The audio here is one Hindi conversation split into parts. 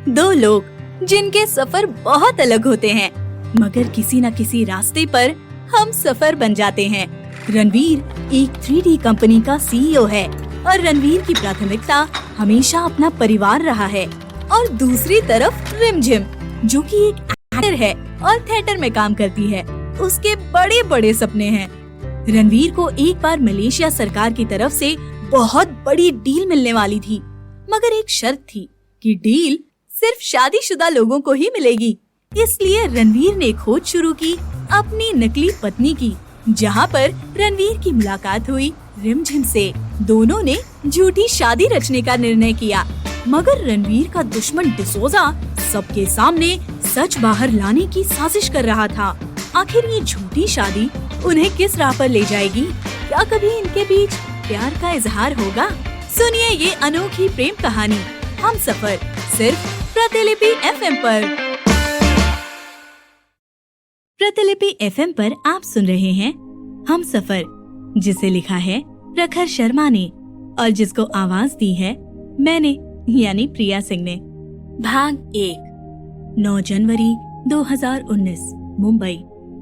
दो लोग जिनके सफर बहुत अलग होते हैं, मगर किसी न किसी रास्ते पर हम सफर बन जाते हैं। रणवीर एक 3D कंपनी का CEO है और रणवीर की प्राथमिकता हमेशा अपना परिवार रहा है। और दूसरी तरफ रिमझिम, जो कि एक एक्टर है और थिएटर में काम करती है। उसके बड़े बड़े सपने हैं। रणवीर को एक बार मलेशिया सरकार की तरफ से बहुत बड़ी डील मिलने वाली थी, मगर एक शर्त थी कि डील सिर्फ शादीशुदा लोगों को ही मिलेगी। इसलिए रणवीर ने खोज शुरू की अपनी नकली पत्नी की, जहां पर रणवीर की मुलाकात हुई रिमझिम से। दोनों ने झूठी शादी रचने का निर्णय किया, मगर रणवीर का दुश्मन डिसोजा सबके सामने सच बाहर लाने की साजिश कर रहा था। आखिर ये झूठी शादी उन्हें किस राह पर ले जाएगी? क्या कभी इनके बीच प्यार का इजहार होगा? सुनिए ये अनोखी प्रेम कहानी हमसफर, सिर्फ प्रतिलिपि FM पर। प्रतिलिपि FM पर आप सुन रहे हैं हमसफर, जिसे लिखा है प्रखर शर्मा ने और जिसको आवाज दी है मैंने, यानी प्रिया सिंह ने। भाग 1, 9 जनवरी 2019, मुंबई।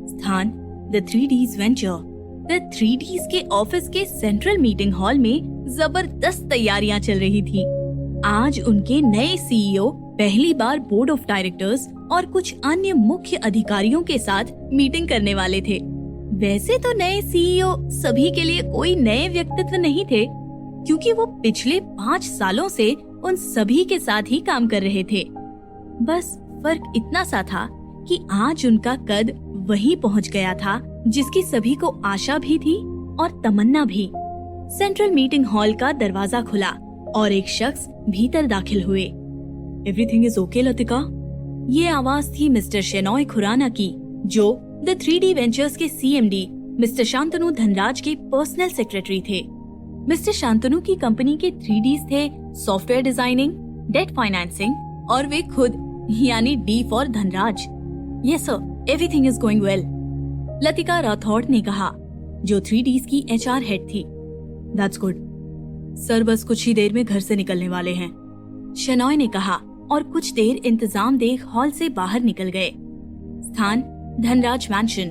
स्थान the 3Ds venture. The 3Ds के ऑफिस के सेंट्रल मीटिंग हॉल में जबरदस्त तैयारियां चल रही थी। आज उनके नए CEO पहली बार बोर्ड ऑफ डायरेक्टर्स और कुछ अन्य मुख्य अधिकारियों के साथ मीटिंग करने वाले थे। वैसे तो नए CEO सभी के लिए कोई नए व्यक्तित्व नहीं थे, क्योंकि वो पिछले 5 सालों से उन सभी के साथ ही काम कर रहे थे। बस फर्क इतना सा था कि आज उनका कद वहीं पहुंच गया था जिसकी सभी को आशा भी थी और तमन्ना भी। सेंट्रल मीटिंग हॉल का दरवाजा खुला और एक शख्स भीतर दाखिल हुए। Everything is okay Latika? ये आवाज थी मिस्टर शेनॉय खुराना की, जो द 3D वेंचर्स के CMD मिस्टर शांतनु धनराज के पर्सनल सेक्रेटरी थे। मिस्टर शांतनु की कंपनी के 3Ds थे सॉफ्टवेयर डिजाइनिंग, डेट फाइनेंसिंग और वे खुद, यानी D for Dhanraj. Yes sir, everything is going well, Latika Rathore ने कहा, जो 3Ds की HR हेड थी। दैट्स गुड सर, बस कुछ ही देर में घर से निकलने वाले हैं, शेनॉय ने कहा और कुछ देर इंतजाम देख हॉल से बाहर निकल गए। स्थान धनराज मैंशन।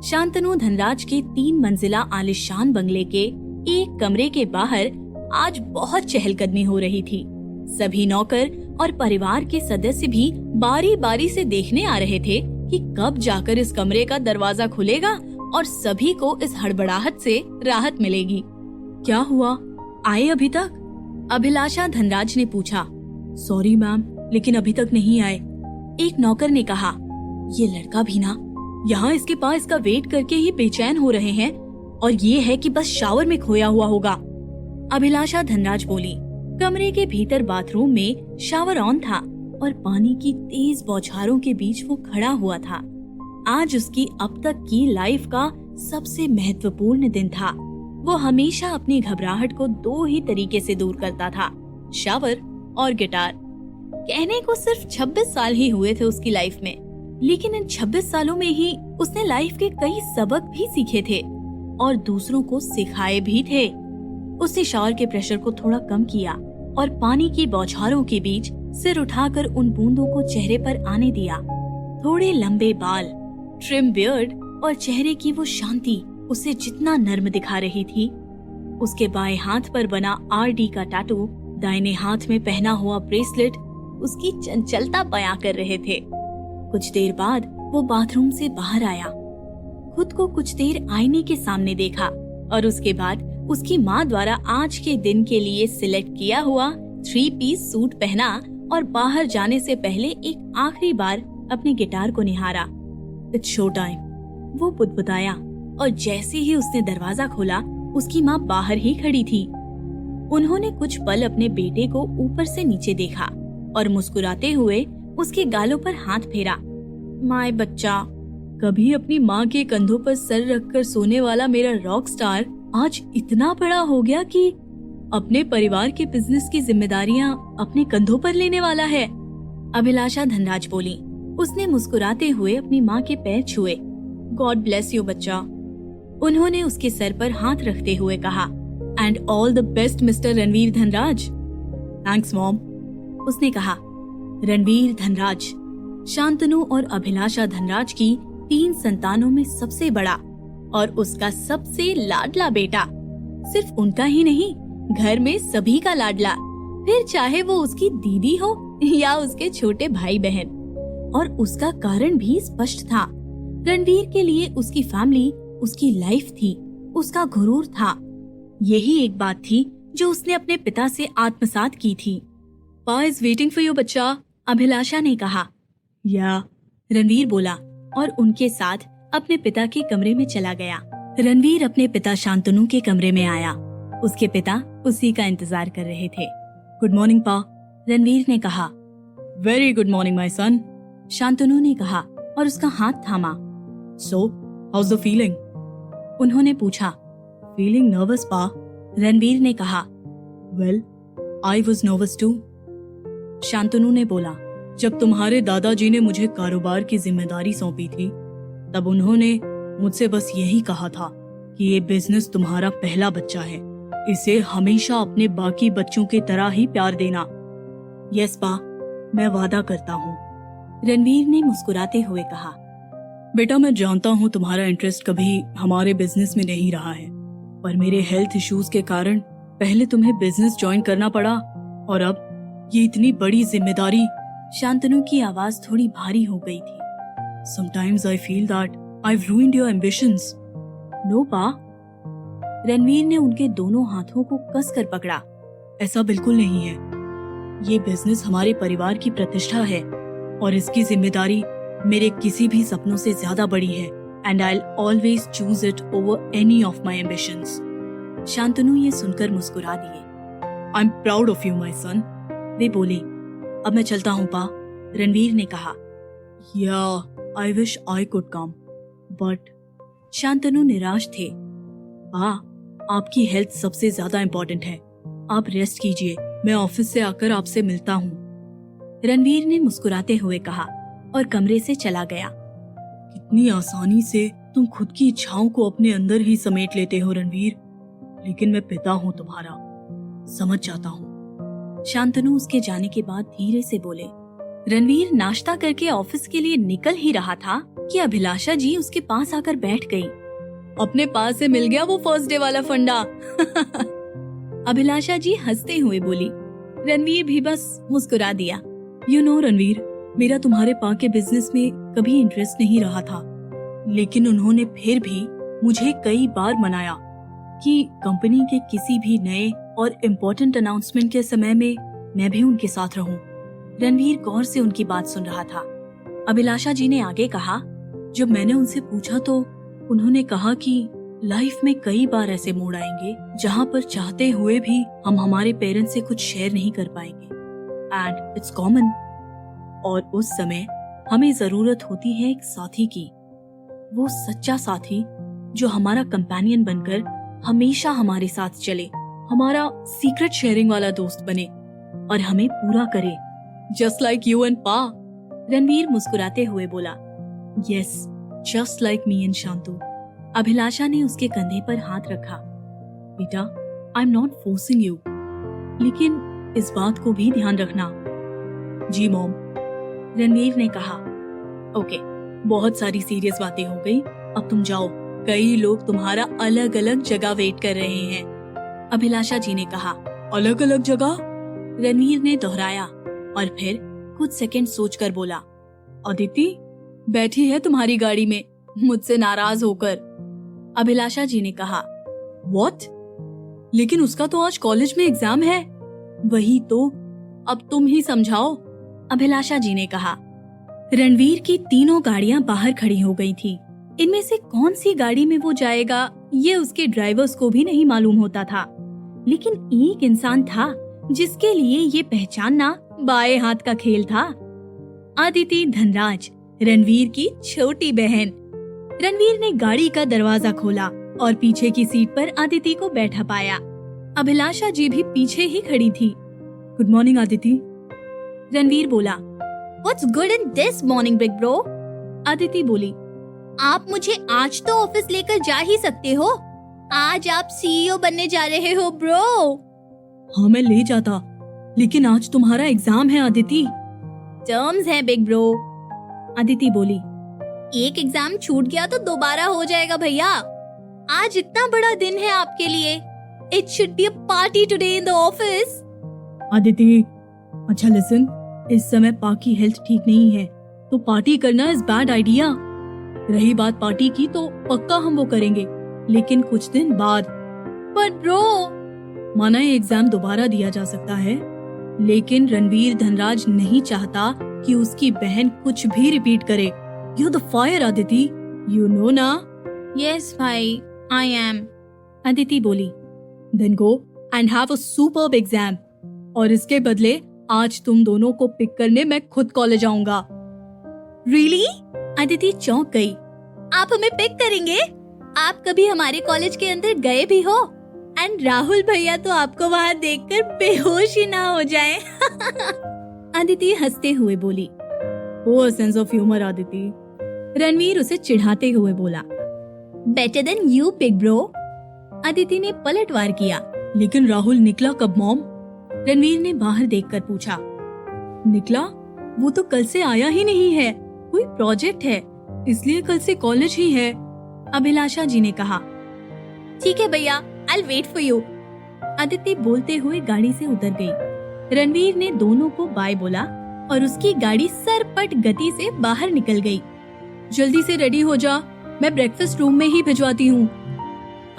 शांतनु धनराज के 3 मंजिला आलिशान बंगले के एक कमरे के बाहर आज बहुत चहलकदमी हो रही थी। सभी नौकर और परिवार के सदस्य भी बारी बारी से देखने आ रहे थे कि कब जाकर इस कमरे का दरवाजा खुलेगा और सभी को इस हड़बड़ाहट से राहत मिलेगी। क्या हुआ, आए अभी तक? अभिलाषा धनराज ने पूछा। सॉरी मैम, लेकिन अभी तक नहीं आए, एक नौकर ने कहा। ये लड़का भी ना, यहाँ इसके पास इसका वेट करके ही बेचैन हो रहे हैं, और ये है कि बस शावर में खोया हुआ होगा, अभिलाषा धनराज बोली। कमरे के भीतर बाथरूम में शावर ऑन था और पानी की तेज बौछारों के बीच वो खड़ा हुआ था। आज उसकी अब तक की लाइफ का सबसे महत्वपूर्ण दिन था। वो हमेशा अपनी घबराहट को 2 ही तरीके से दूर करता था, शावर और गिटार। कहने को सिर्फ 26 साल ही हुए थे उसकी लाइफ में, लेकिन इन 26 सालों में ही उसने लाइफ के कई सबक भी सीखे थे और दूसरों को सिखाए भी थे। उसने शावर के प्रेशर को थोड़ा कम किया और पानी की बौछारों के बीच सिर उठाकर उन बूंदों को चेहरे पर आने दिया। थोड़े लंबे बाल, ट्रिम बियर्ड और चेहरे की वो शांति उसे जितना नर्म दिखा रही थी। उसके बाएं हाथ पर बना RD का टैटू, दाहिने हाथ में पहना हुआ ब्रेसलेट उसकी चंचलता बयां कर रहे थे। कुछ देर बाद वो बाथरूम से बाहर आया, खुद को कुछ देर आईने के सामने देखा और उसके बाद उसकी माँ द्वारा आज के दिन के लिए सिलेक्ट किया हुआ 3 पीस सूट पहना और बाहर जाने से पहले एक आखिरी बार अपने गिटार को निहारा। इट्स शो टाइम, वो बुदबुदाया, और जैसे ही उसने दरवाजा खोला उसकी माँ बाहर ही खड़ी थी। उन्होंने कुछ पल अपने बेटे को ऊपर से नीचे देखा और मुस्कुराते हुए उसके गालों पर हाथ फेरा। माय बच्चा, कभी अपनी माँ के कंधों पर सर रखकर सोने वाला मेरा रॉक स्टार आज इतना बड़ा हो गया कि अपने परिवार के बिजनेस की जिम्मेदारियां अपने कंधों पर लेने वाला है, अभिलाषा धनराज बोली। उसने मुस्कुराते हुए अपनी माँ के पैर छुए। गॉड ब्लेस यू बच्चा, उन्होंने उसके सर पर हाथ रखते हुए कहा। And all the best mister Ranveer Dhanraj. Thanks mom, उसने कहा। रणवीर धनराज, शांतनु और अभिलाषा धनराज की 3 संतानों में सबसे बड़ा और उसका सबसे लाडला बेटा। सिर्फ उनका ही नहीं, घर में सभी का लाडला, फिर चाहे वो उसकी दीदी हो या उसके छोटे भाई बहन। और उसका कारण भी स्पष्ट था। रणवीर के लिए उसकी फैमिली उसकी लाइफ थी, उसका गुरूर था। यही एक बात थी जो उसने अपने पिता से आत्मसात की थी। पा इज वेटिंग फॉर यू बच्चा, अभिलाषा ने कहा। या, रणवीर बोला और उनके साथ अपने पिता के कमरे में चला गया। रणवीर अपने पिता शांतनु के कमरे में आया। उसके पिता उसी का इंतजार कर रहे थे। गुड मॉर्निंग पा, रणवीर ने कहा। Very good morning my son, Shantanu ने कहा और उसका हाथ थामा। सो हाउस द फीलिंग, उन्होंने पूछा। फीलिंग नर्वस पा, रणवीर ने कहा। Well, I was nervous too, Shantanu ने बोला। जब तुम्हारे दादाजी ने मुझे कारोबार की जिम्मेदारी सौंपी थी, तब उन्होंने मुझसे बस यही कहा था कि ये बिजनेस तुम्हारा पहला बच्चा है, इसे हमेशा अपने बाकी बच्चों की तरह ही प्यार देना। यस पा, मैं वादा करता हूँ, रणवीर ने मुस्कुराते हुए कहा। बेटा, मैं जानता हूँ तुम्हारा इंटरेस्ट कभी हमारे बिजनेस में नहीं रहा है, पर मेरे हेल्थ इश्यूज के कारण पहले तुम्हें बिजनेस ज्वाइन करना पड़ा और अब ये इतनी बड़ी जिम्मेदारी। शांतनु की आवाज थोड़ी भारी हो गई थी। Sometimes I feel that I've ruined your ambitions. No पा, रणवीर ने उनके दोनों हाथों को कसकर पकड़ा। ऐसा बिल्कुल नहीं है। ये बिजनेस हमारे परिवार की प्रतिष्ठा है और इसकी जिम्मेदारी मेरे किसी भी सपनों से ज्यादा बड़ी है। And I'll always choose it over any of my ambitions. Shantanu ये सुनकर मुस्कुरा दिए। I'm proud of you, my son. वे बोले। अब मैं चलता हूँ पा, रणवीर ने कहा। Yeah, I wish I could come, but Shantanu निराश थे। पा, आपकी हेल्थ सबसे ज्यादा इम्पोर्टेंट है। आप रेस्ट कीजिए, मैं ऑफिस से आकर आपसे मिलता हूँ, रणवीर ने मुस्कुराते हुए कहा और कमरे से चला गया। कितनी आसानी से तुम खुद की इच्छाओं को अपने अंदर ही समेट लेते हो रणवीर, लेकिन मैं पिता हूँ तुम्हारा, समझ जाता हूँ, शांतनु उसके जाने के बाद धीरे से बोले। रणवीर नाश्ता करके ऑफिस के लिए निकल ही रहा था कि अभिलाषा जी उसके पास आकर बैठ गई। अपने पास से मिल गया वो फर्स्ट डे वाला फंडा। अभिलाषा जी हंसते हुए बोली। रणवीर भी बस मुस्कुरा दिया। यू नो रणवीर, मेरा तुम्हारे पा के बिजनेस में कभी इंटरेस्ट नहीं रहा था, लेकिन उन्होंने फिर भी मुझे कई बार मनाया कि कंपनी के किसी भी नए और इम्पोर्टेंट अनाउंसमेंट के समय में मैं भी उनके साथ रहूं। रणवीर गौर से उनकी बात सुन रहा था। अभिलाषा जी ने आगे कहा, जब मैंने उनसे पूछा तो उन्होंने कहा कि लाइफ में कई बार ऐसे मोड़ आएंगे जहाँ पर चाहते हुए भी हम हमारे पेरेंट्स से कुछ शेयर नहीं कर पाएंगे, एंड इट्स कॉमन। और उस समय हमें जरूरत होती है एक साथी की, वो सच्चा साथी जो हमारा कंपेनियन बनकर हमेशा हमारे साथ चले, हमारा सीक्रेट शेयरिंग वाला दोस्त बने और हमें पूरा करे। जस्ट लाइक यू एंड पा, रणवीर मुस्कुराते हुए बोला। Yes, just like me and Shantu. Abhilasha ने उसके कंधे पर हाथ रखा। बेटा, I am not forcing you, लेकिन इस बात को भी ध्यान रखना। जी मॉम, रणवीर ने कहा। ओके, बहुत सारी सीरियस बातें हो गई, अब तुम जाओ, कई लोग तुम्हारा अलग अलग जगह वेट कर रहे हैं, अभिलाषा जी ने कहा। अलग अलग जगह, रणवीर ने दोहराया और फिर कुछ सेकंड सोचकर बोला। अदिति बैठी है तुम्हारी गाड़ी में मुझसे नाराज होकर, अभिलाषा जी ने कहा। व्हाट? लेकिन उसका तो आज कॉलेज में एग्जाम है। वही तो, अब तुम ही समझाओ, अभिलाषा जी ने कहा। रणवीर की तीनों गाड़ियां बाहर खड़ी हो गई थी। इनमें से कौन सी गाड़ी में वो जाएगा ये उसके ड्राइवर्स को भी नहीं मालूम होता था, लेकिन एक इंसान था जिसके लिए ये पहचानना बाएं हाथ का खेल था। अदिति धनराज, रणवीर की छोटी बहन। रणवीर ने गाड़ी का दरवाजा खोला और पीछे की सीट पर अदिति को बैठा पाया। अभिलाषा जी भी पीछे ही खड़ी थी। गुड मॉर्निंग अदिति, रणवीर बोला। What's good in this morning, big bro? Aditi बोली। आप मुझे आज तो ऑफिस लेकर जा ही सकते हो, आज आप सीईओ बनने जा रहे हो ब्रो। हाँ मैं ले जाता, लेकिन आज तुम्हारा एग्जाम है अदिति। टर्म्स हैं बिग ब्रो। अदिति बोली, एक एग्जाम छूट गया तो दोबारा हो जाएगा भैया। आज इतना बड़ा दिन है आपके लिए। It should be a party today in the office. Aditi, अच्छा लिसन, इस समय पा की हेल्थ ठीक नहीं है तो पार्टी करना इज बैड आइडिया। रही बात पार्टी की तो पक्का हम वो करेंगे, लेकिन कुछ दिन बाद। पर ब्रो, माना ये एग्जाम दोबारा दिया जा सकता है, लेकिन रणवीर धनराज नहीं चाहता कि उसकी बहन कुछ भी रिपीट करे। You the fire Aditi, you know ना। यस भाई, आई एम। अदिति बोली, then go and have a superb exam. और इसके बदले आज तुम दोनों को पिक करने मैं खुद कॉलेज आऊंगा। रियली? अदिति चौंक गई। आप हमें पिक करेंगे? आप कभी हमारे कॉलेज के अंदर गए भी हो? एंड राहुल भैया तो आपको वहाँ देखकर बेहोश ही ना हो जाए। अदिति हंसते हुए बोली, oh sense of humour Aditi. Ranveer उसे चिढ़ाते हुए बोला, better than you big bro. Aditi ने पलटवार किया, लेकिन राहुल निकला कब मॉम? रणवीर ने बाहर देखकर पूछा। निकला? वो तो कल से आया ही नहीं है, कोई प्रोजेक्ट है इसलिए कल से कॉलेज ही है। अभिलाषा जी ने कहा। ठीक है भैया, I'll wait for you। Aditi बोलते हुए गाड़ी से उतर गई। रणवीर ने दोनों को बाय बोला और उसकी गाड़ी सरपट गति से बाहर निकल गई। जल्दी से रेडी हो जा, मैं ब्रेकफास्ट रूम में ही भिजवाती हूँ।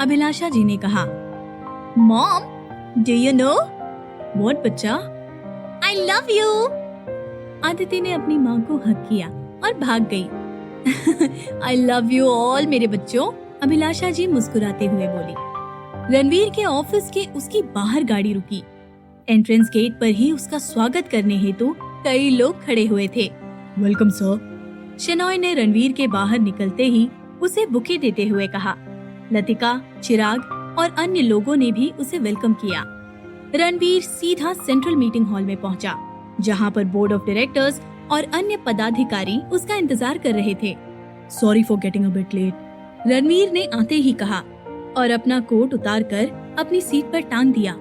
अभिलाषा जी ने कहा। Mom, do you know? What बच्चा? I love you। अदिति ने अपनी माँ को हग किया और भाग गई। I love you all मेरे बच्चों, अभिलाषा जी मुस्कुराते हुए बोली। रणवीर के ऑफिस के उसकी बाहर गाड़ी रुकी। एंट्रेंस गेट पर ही उसका स्वागत करने हेतु कई लोग खड़े हुए थे। Welcome sir. शेनॉय ने रणवीर के बाहर निकलते ही उसे बुके देते हुए कहा। लतिका, चिराग और अन्य लोगों ने भी उसे वेलकम किया। रणवीर सीधा सेंट्रल मीटिंग हॉल में पहुंचा, जहां पर बोर्ड ऑफ डायरेक्टर्स और अन्य पदाधिकारी उसका इंतजार कर रहे थे। Sorry for getting a bit late, Ranveer ने आते ही कहा और अपना कोट उतारकर अपनी सीट पर टांग दिया।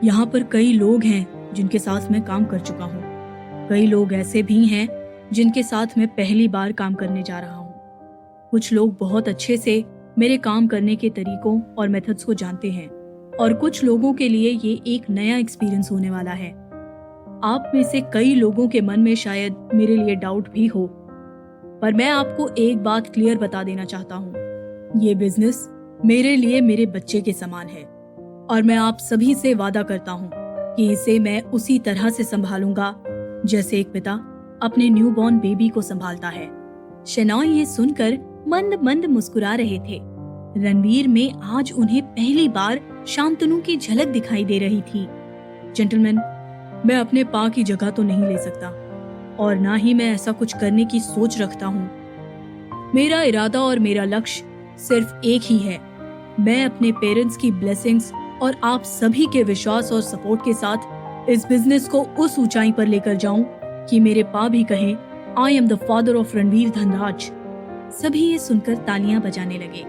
यहाँ पर कई लोग हैं जिनके साथ मैं काम कर चुका हूँ। कई लोग ऐसे भी हैं जिनके साथ मैं पहली बार काम करने जा रहा हूँ। कुछ लोग बहुत अच्छे से मेरे काम करने के तरीकों और मेथड्स को जानते हैं और कुछ लोगों के लिए ये एक नया एक्सपीरियंस होने वाला है। आप में से कई लोगों के मन में शायद मेरे लिए डाउट भी हो, पर मैं आपको एक बात क्लियर बता देना चाहता हूँ। ये बिजनेस मेरे लिए मेरे बच्चे के समान है और मैं आप सभी से वादा करता हूँ कि इसे मैं उसी तरह से संभालूंगा जैसे एक पिता अपने न्यूबॉर्न बेबी को संभालता है। शेनॉय ये सुनकर मंद मंद मुस्कुरा रहे थे। रणवीर में आज उन्हें पहली बार शांतनु की झलक दिखाई दे रही थी। जेंटलमैन, मैं अपने पा की जगह तो नहीं ले सकता और ना ही मैं ऐसा कुछ करने की सोच रखता हूँ। मेरा इरादा और मेरा लक्ष्य सिर्फ एक ही है। मैं अपने पेरेंट्स की ब्लेसिंग्स और आप सभी के विश्वास और सपोर्ट के साथ इस बिजनेस को उस ऊंचाई पर लेकर जाऊं कि मेरे पा भी कहें, I am the father of Ranveer Dhanraj. सभी ये सुनकर तालियां बजाने लगे।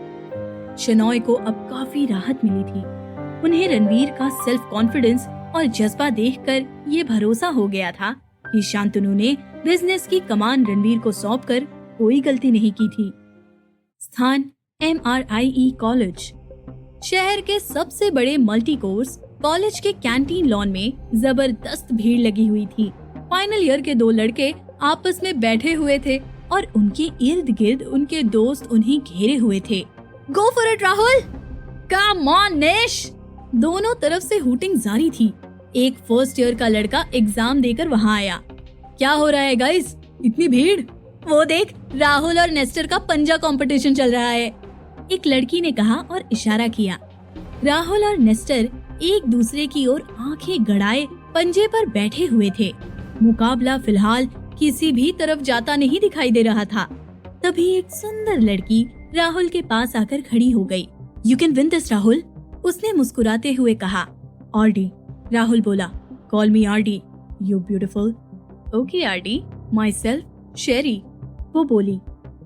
शेनॉय को अब काफी राहत मिली थी। उन्हें रणवीर का सेल्फ कॉन्फिडेंस और जज्बा देखकर ये भरोसा हो गया था कि शांतनु ने बिजनेस की कमान रणवीर को सौंपकर कोई गलती नहीं की थी। स्थान MRIE कॉलेज। शहर के सबसे बड़े मल्टी कोर्स कॉलेज के कैंटीन लॉन में जबरदस्त भीड़ लगी हुई थी। फाइनल ईयर के दो लड़के आपस में बैठे हुए थे और उनके इर्द गिर्द उनके दोस्त उन्हें घेरे हुए थे। Go for it Rahul, come on निश। दोनों तरफ से हूटिंग जारी थी। एक फर्स्ट ईयर का लड़का एग्जाम देकर वहाँ आया। क्या हो रहा है गाइस, इतनी भीड़? वो देख, राहुल और नेस्टर का पंजा कंपटीशन चल रहा है, एक लड़की ने कहा और इशारा किया। राहुल और नेस्टर एक दूसरे की ओर आंखें गड़ाए पंजे पर बैठे हुए थे। मुकाबला फिलहाल किसी भी तरफ जाता नहीं दिखाई दे रहा था। तभी एक सुंदर लड़की राहुल के पास आकर खड़ी हो गई। You can win this Rahul, उसने मुस्कुराते हुए कहा। आरडी, राहुल बोला। Call me RD, you beautiful. Okay RD, my self शेरी, वो बोली।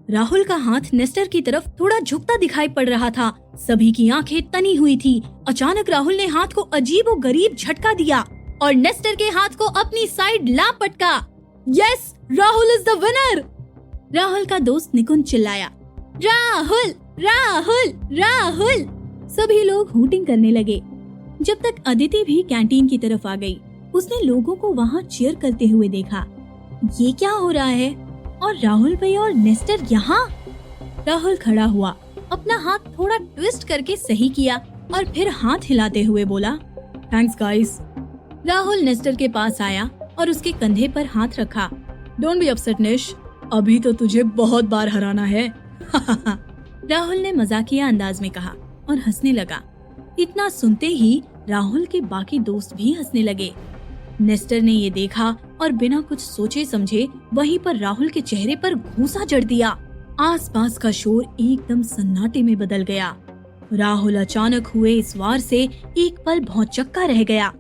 राहुल का हाथ नेस्टर की तरफ थोड़ा झुकता दिखाई पड़ रहा था। सभी की आंखें तनी हुई थी। अचानक राहुल ने हाथ को अजीब और गरीब झटका दिया और नेस्टर के हाथ को अपनी साइड ला पटका। Yes, Rahul is the winner. Rahul का दोस्त निकुंज चिल्लाया, राहुल राहुल राहुल। सभी लोग हूटिंग करने लगे। जब तक अदिति भी कैंटीन की तरफ आ गई, उसने लोगों को वहाँ चीयर करते हुए देखा। ये क्या हो रहा है? और राहुल भैया और नेस्टर यहाँ? राहुल खड़ा हुआ, अपना हाथ थोड़ा ट्विस्ट करके सही किया और फिर हाथ हिलाते हुए बोला, थैंक्स गाइस। राहुल नेस्टर के पास आया और उसके कंधे पर हाथ रखा। डोंट बी अपसेट निश, अभी तो तुझे बहुत बार हराना है। राहुल ने मजाकिया अंदाज में कहा और हंसने लगा। इतना सुनते ही राहुल के बाकी दोस्त भी हंसने लगे। नेस्टर ने ये देखा और बिना कुछ सोचे समझे वहीं पर राहुल के चेहरे पर घूंसा जड़ दिया। आसपास का शोर एकदम सन्नाटे में बदल गया। राहुल अचानक हुए इस वार से एक पल भौंचक्का रह गया,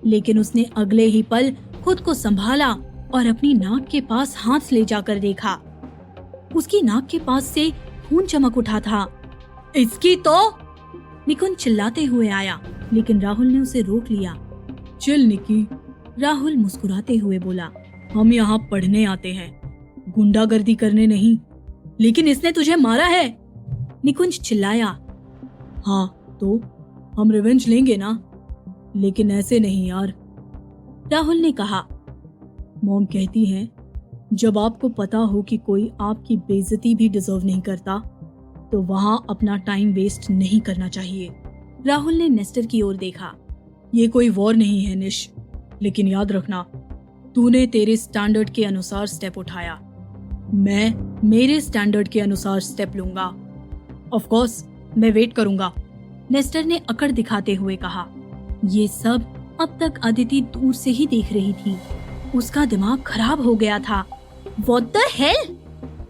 लेकिन उसने अगले ही पल खुद को संभाला और अपनी नाक के पास हाथ ले जाकर देखा। उसकी नाक के पास से खून चमक उठा था। इसकी तो निकुंज चिल्लाते हुए आया, लेकिन राहुल ने उसे रोक लिया। चिल निकी, राहुल मुस्कुराते हुए बोला, हम यहाँ पढ़ने आते हैं, गुंडागर्दी करने नहीं। लेकिन इसने तुझे मारा है, निकुंज चिल्लाया। हाँ तो हम रिवेंज लेंगे ना, लेकिन ऐसे नहीं यार, राहुल ने कहा। मॉम कहती है जब आपको पता हो कि कोई आपकी बेइज्जती भी डिजर्व नहीं करता तो वहाँ अपना टाइम वेस्ट नहीं करना चाहिए। राहुल ने नेस्टर की ओर देखा। ये कोई वॉर नहीं है निश, लेकिन याद रखना तूने तेरे स्टैंडर्ड के अनुसार स्टेप उठाया, मैं मेरे स्टैंडर्ड के अनुसार स्टेप लूंगा। ऑफ कोर्स मैं वेट करूंगा, नेस्टर ने अकड़ दिखाते हुए कहा। ये सब अब तक अदिति दूर से ही देख रही थी। उसका दिमाग खराब हो गया था। What the hell?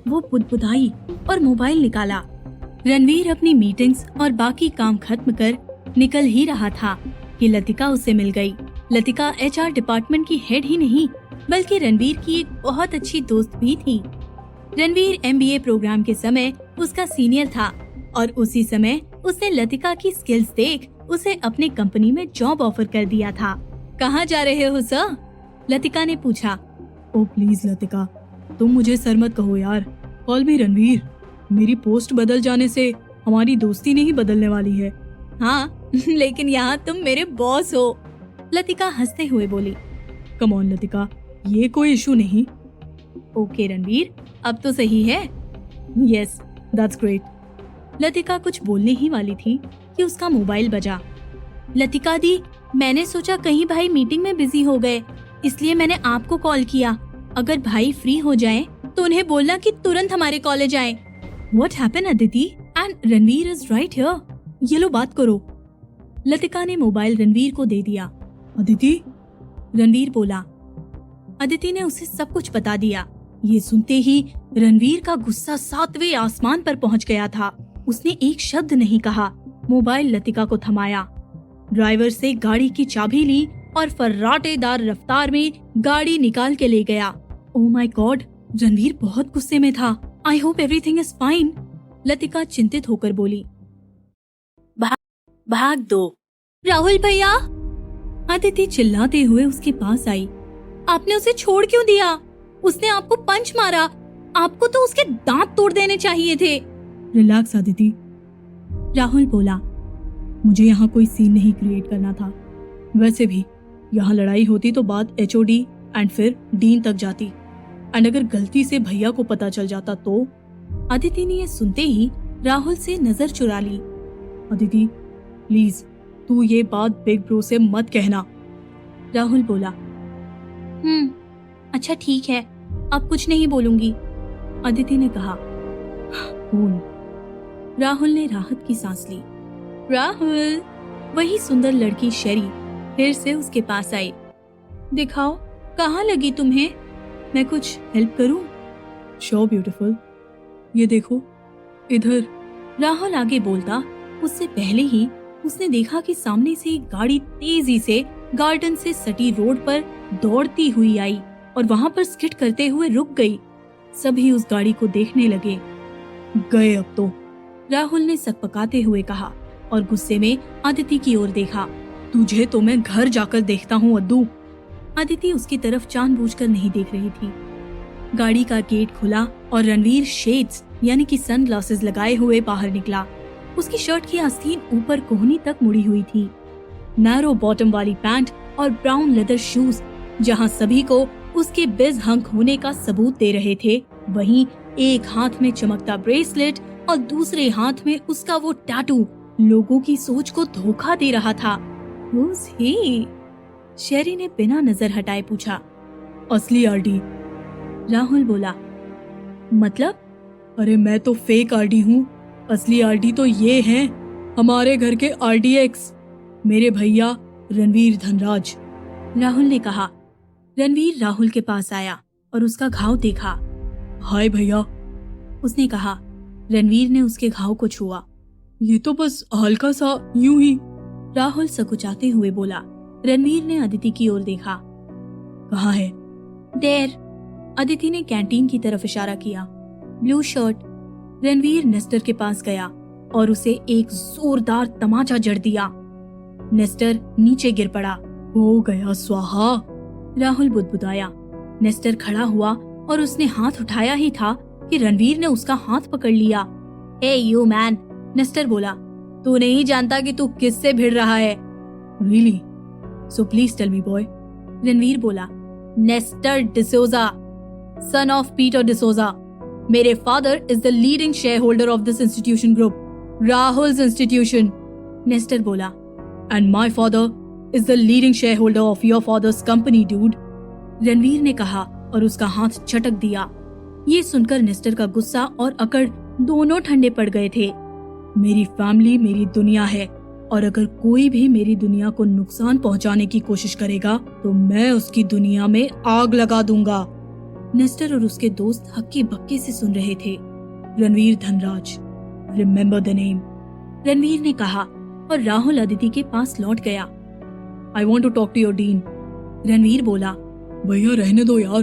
वो बुदबुदाई और मोबाइल निकाला। रणवीर अपनी मीटिंग्स और बाकी काम खत्म कर निकल ही रहा था कि लतिका उससे मिल गई। लतिका HR डिपार्टमेंट की हेड ही नहीं, बल्कि रणवीर की एक बहुत अच्छी दोस्त भी थी। रणवीर MBA प्रोग्राम के समय उसका सीनियर था और उसी समय उसने लतिका की स्किल्स देख उसे अपने कंपनी में जॉब ऑफर कर दिया था। कहाँ जा रहे हो सर? लतिका ने पूछा। ओ प्लीज लतिका, तुम मुझे सर मत कहो यार, कॉल मी रणवीर। मेरी पोस्ट बदल जाने से हमारी दोस्ती नहीं बदलने वाली है। हाँ लेकिन यहाँ तुम मेरे बॉस हो, लतिका हंसते हुए बोली। कम ऑन लतिका, ये कोई इशू नहीं। ओके रणवीर, अब तो सही है। Yes that's great. लतिका कुछ बोलने ही वाली थी कि उसका मोबाइल बजा। लतिका दी, मैंने सोचा कहीं भाई मीटिंग में बिजी हो गए, इसलिए मैंने आपको कॉल किया। अगर भाई फ्री हो जाएं, तो उन्हें बोलना कि तुरंत हमारे कॉलेज आएं। What happened Aditi? And Ranveer is right here. ये लो बात करो। लतिका ने मोबाइल रणवीर को दे दिया। अदिति? रणवीर बोला। अदिति ने उसे सब कुछ बता दिया। ये सुनते ही रणवीर का गुस्सा 7वें आसमान पर पहुंच गया था। उसने एक शब्द नहीं कहा, मोबाइल लतिका को थमाया, ड्राइवर से गाड़ी की चाबी ली और फर्राटेदार रफ्तार में गाड़ी निकाल के ले गया। ओह माय गॉड, रणवीर बहुत गुस्से में था। I hope everything is fine, Latika चिंतित होकर बोली। भाग दो। राहुल भैया, अदिति चिल्लाते हुए उसके पास आई। आपने उसे छोड़ क्यों दिया? उसने आपको पंच मारा, आपको तो उसके दांत तोड़ देने चाहिए थे। रिलैक्स अदिति, राहुल बोला। मुझे यहाँ कोई सीन नहीं क्रिएट करना था। वैसे भी यहाँ लड़ाई होती तो बात HOD एंड फिर डीन तक जाती, एंड अगर गलती से भैया को पता चल जाता तो। अदिति ने ये सुनते ही राहुल से नजर चुरा ली। अदिति प्लीज, तू ये बात बिग ब्रो से मत कहना, राहुल बोला। अच्छा ठीक है, अब कुछ नहीं बोलूंगी, अदिति ने कहा। कूल, राहुल ने राहत की सांस ली। राहुल, वही सुंदर लड़की शेरी फिर से उसके पास आई। दिखाओ कहाँ लगी तुम्हें, मैं कुछ हेल्प करूं? श्योर ब्यूटीफुल, ये देखो इधर। राहुल आगे बोलता उससे पहले ही उसने देखा कि सामने से एक गाड़ी तेजी से गार्डन से सटी रोड पर दौड़ती हुई आई और वहाँ पर स्किड करते हुए रुक गई। सभी उस गाड़ी को देखने लगे। गए अब तो, राहुल ने सकपकाते हुए कहा और गुस्से में अदिति की ओर देखा। तुझे तो मैं घर जाकर देखता हूँ अद्दू। अदिति उसकी तरफ जानबूझकर नहीं देख रही थी। गाड़ी का गेट खुला और रणवीर शेड्स यानी कि सनग्लासेस लगाए हुए बाहर निकला। उसकी शर्ट की आस्तीन ऊपर कोहनी तक मुड़ी हुई थी। नैरो बॉटम वाली पैंट और ब्राउन लेदर शूज जहां सभी को उसके बिज हंक होने का सबूत दे रहे थे, वहीं एक हाथ में चमकता ब्रेसलेट और दूसरे हाथ में उसका वो टैटू लोगों की सोच को धोखा दे रहा था। Who's he? शेरी ने बिना नजर हटाए पूछा। असली आरडी, राहुल बोला। मतलब? अरे मैं तो फेक आरडी हूँ, असली आरडी तो ये हैं हमारे घर के आरडीएक्स, मेरे भैया रणवीर धनराज, राहुल ने कहा। रणवीर राहुल के पास आया और उसका घाव देखा। हाय भैया, उसने कहा। रणवीर ने उसके घाव को छुआ। ये तो बस हल्का सा यूं ही, राहुल सकुचाते हुए बोला। रणवीर ने अदिति की ओर देखा। कहाँ है? देर, अदिति ने कैंटीन की तरफ इशारा किया। Blue shirt. रणवीर नेस्टर के पास गया और उसे एक जोरदार तमाचा जड़ दिया। नेस्टर नीचे गिर पड़ा। हो गया स्वाहा, राहुल बुदबुदाया। नेस्टर खड़ा हुआ और उसने हाथ उठाया ही था कि रणवीर ने उसका हाथ पकड़ लिया। हे यू मैन, नेस्टर बोला, तू नहीं जानता कि तू किससे भिड़ रहा है। Really? So please tell me boy, Ranveer बोला। Nestor D'Souza, son of Peter D'Souza. मेरे father is the leading shareholder of this institution group, Rahul's institution, Nestor बोला। And my father is the leading shareholder of your father's company dude, Ranveer ने कहा और उसका हाथ झटक दिया। ये सुनकर नेस्टर का गुस्सा और अकड़ दोनों ठंडे पड़ गए थे। मेरी फैमिली मेरी दुनिया है और अगर कोई भी मेरी दुनिया को नुकसान पहुंचाने की कोशिश करेगा तो मैं उसकी दुनिया में आग लगा दूंगा। नेस्टर और उसके दोस्त हक्के बक्के से सुन रहे थे। Ranveer Dhanraj, remember the name, Ranveer ने कहा और राहुल अदिति के पास लौट गया। I want to talk to your dean, Ranveer बोला। भैया रहने दो यार,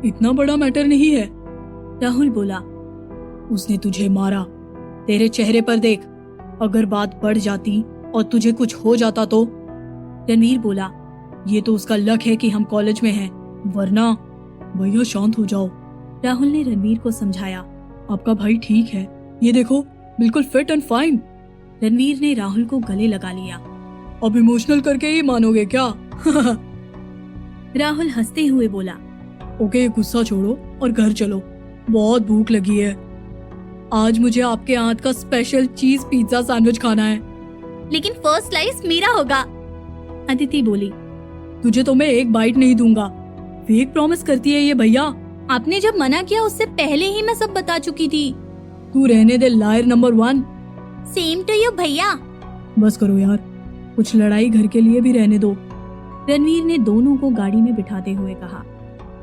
इतना बड़ा मैटर नहीं है, राहुल बोला। उसने तुझे मारा, तेरे चेहरे पर देख, अगर बात बढ़ जाती और तुझे कुछ हो जाता तो, रणवीर बोला। ये तो उसका लक है कि हम कॉलेज में हैं, वरना। भैया शांत हो जाओ, राहुल ने रणवीर को समझाया। आपका भाई ठीक है, ये देखो बिल्कुल फिट एंड फाइन, रणवीर ने राहुल को गले लगा लिया। अब इमोशनल करके ही मानोगे क्या? राहुल हंसते हुए बोला। ओके, गुस्सा छोड़ो और घर चलो, बहुत भूख लगी है। आज मुझे आपके हाथ का स्पेशल चीज पिज्जा सैंडविच खाना है। लेकिन फर्स्ट स्लाइस मेरा होगा, अदिति बोली। तुझे तो मैं एक बाइट नहीं दूंगा, फेक प्रॉमिस करती है ये भैया। आपने जब मना किया उससे पहले ही मैं सब बता चुकी थी। तू रहने दे liar number 1। Same to you भैया। बस करो यार, कुछ लड़ाई घर के लिए भी रहने दो, रणवीर ने दोनों को गाड़ी में बिठाते हुए कहा।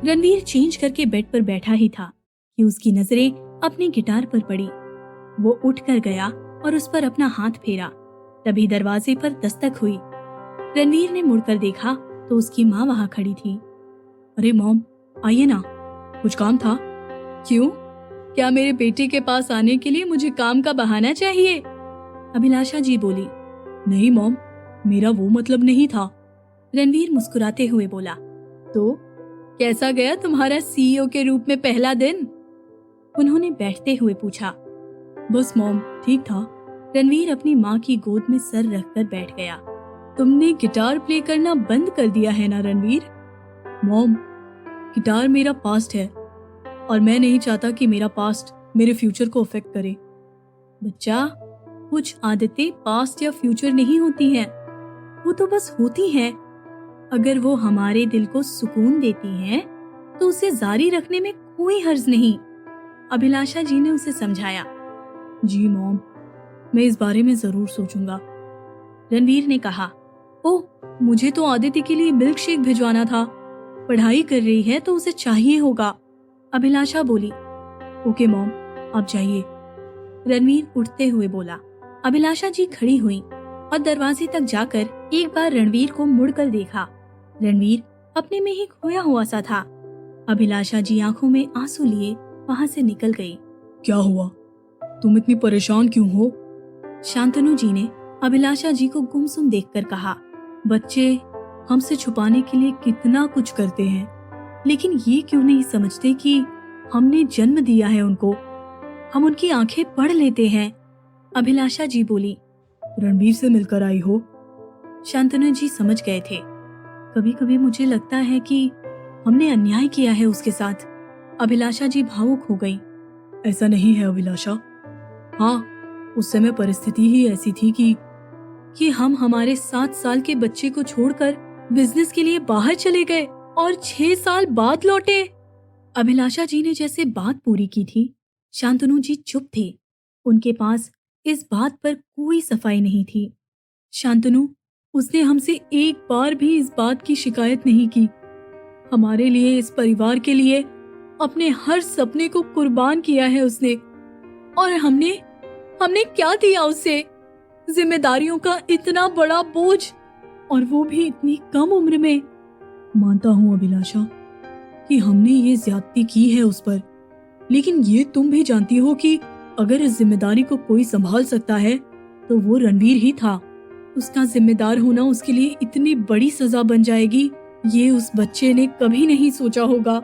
रणवीर चेंज करके बेड पर बैठा ही था कि उसकी नजरें अपने गिटार पर पड़ी। वो उठकर गया और उस पर अपना हाथ फेरा। तभी दरवाजे पर दस्तक हुई। रणवीर ने मुड़कर देखा तो उसकी माँ वहाँ खड़ी थी। अरे मॉम, आइए ना, कुछ काम था? क्यों, क्या मेरे बेटे के पास आने के लिए मुझे काम का बहाना चाहिए? अभिलाषा जी बोली। नहीं मॉम, मेरा वो मतलब नहीं था, रणवीर मुस्कुराते हुए बोला। तो कैसा गया तुम्हारा सीईओ के रूप में पहला दिन? उन्होंने बैठते हुए पूछा। बस मॉम, ठीक था, रणवीर अपनी माँ की गोद में सर रखकर बैठ गया। तुमने गिटार प्ले करना बंद कर दिया है ना रणवीर? मॉम, गिटार मेरा पास्ट है और मैं नहीं चाहता कि मेरा पास्ट मेरे फ्यूचर को अफेक्ट करे। बच्चा, कुछ आदतें पास्ट या फ्यूचर नहीं होती हैं, वो तो बस होती हैं। अगर वो हमारे दिल को सुकून देती हैं, तो उसे जारी रखने में कोई हर्ज नहीं, अभिलाषा जी ने उसे समझाया। जी मॉम, मैं इस बारे में जरूर सोचूंगा, रणवीर ने कहा। ओह, मुझे तो आदित्य के लिए मिल्क शेक भिजवाना था, पढ़ाई कर रही है तो उसे चाहिए होगा, अभिलाषा बोली। ओके मॉम, आप जाइए, रणवीर उठते हुए बोला। अभिलाषा जी खड़ी हुई और दरवाजे तक जाकर एक बार रणवीर को मुड़कर देखा। रणवीर अपने में ही खोया हुआ सा था। अभिलाषा जी आंखों में आंसू लिए वहां से निकल गई। क्या हुआ, तुम इतनी परेशान क्यों हो? शांतनु जी ने अभिलाषा जी को गुमसुम देखकर कहा। बच्चे हमसे छुपाने के लिए कितना कुछ करते हैं, लेकिन ये क्यों नहीं समझते कि हमने जन्म दिया है उनको। हम उनकी आंखें पढ़ लेते हैं। अभिलाषा जी बोली। रणवीर से मिलकर आई हो? शांतनु जी समझ गए थे। कभी कभी मुझे लगता है कि हमने अन्याय किया है उसके साथ। अभिलाषा जी भावुक हो गई। ऐसा नहीं है अभिलाषा। हाँ, उस समय परिस्थिति ही ऐसी थी कि हम हमारे 7 साल के बच्चे को छोड़कर बिजनेस के लिए बाहर चले गए और 6 साल बाद लौटे। अभिलाषा जी ने जैसे बात पूरी की थी, शांतनु जी चुप थे। उनके पास इस बात पर कोई सफाई नहीं थी। शांतनु, उसने हमसे एक बार भी इस बात की शिकायत नहीं की। हमारे लिए, इस परिवार के लिए अपने हर सपने को कुर्बान किया है उसने। और हमने क्या दिया उसे? जिम्मेदारियों का इतना बड़ा बोझ, और वो भी इतनी कम उम्र में। मानता हूँ अभिलाषा कि हमने ये ज्यादती की है उस पर, लेकिन ये तुम भी जानती हो कि अगर इस जिम्मेदारी को कोई संभाल सकता है तो वो रणवीर ही था। उसका जिम्मेदार होना उसके लिए इतनी बड़ी सजा बन जाएगी, ये उस बच्चे ने कभी नहीं सोचा होगा।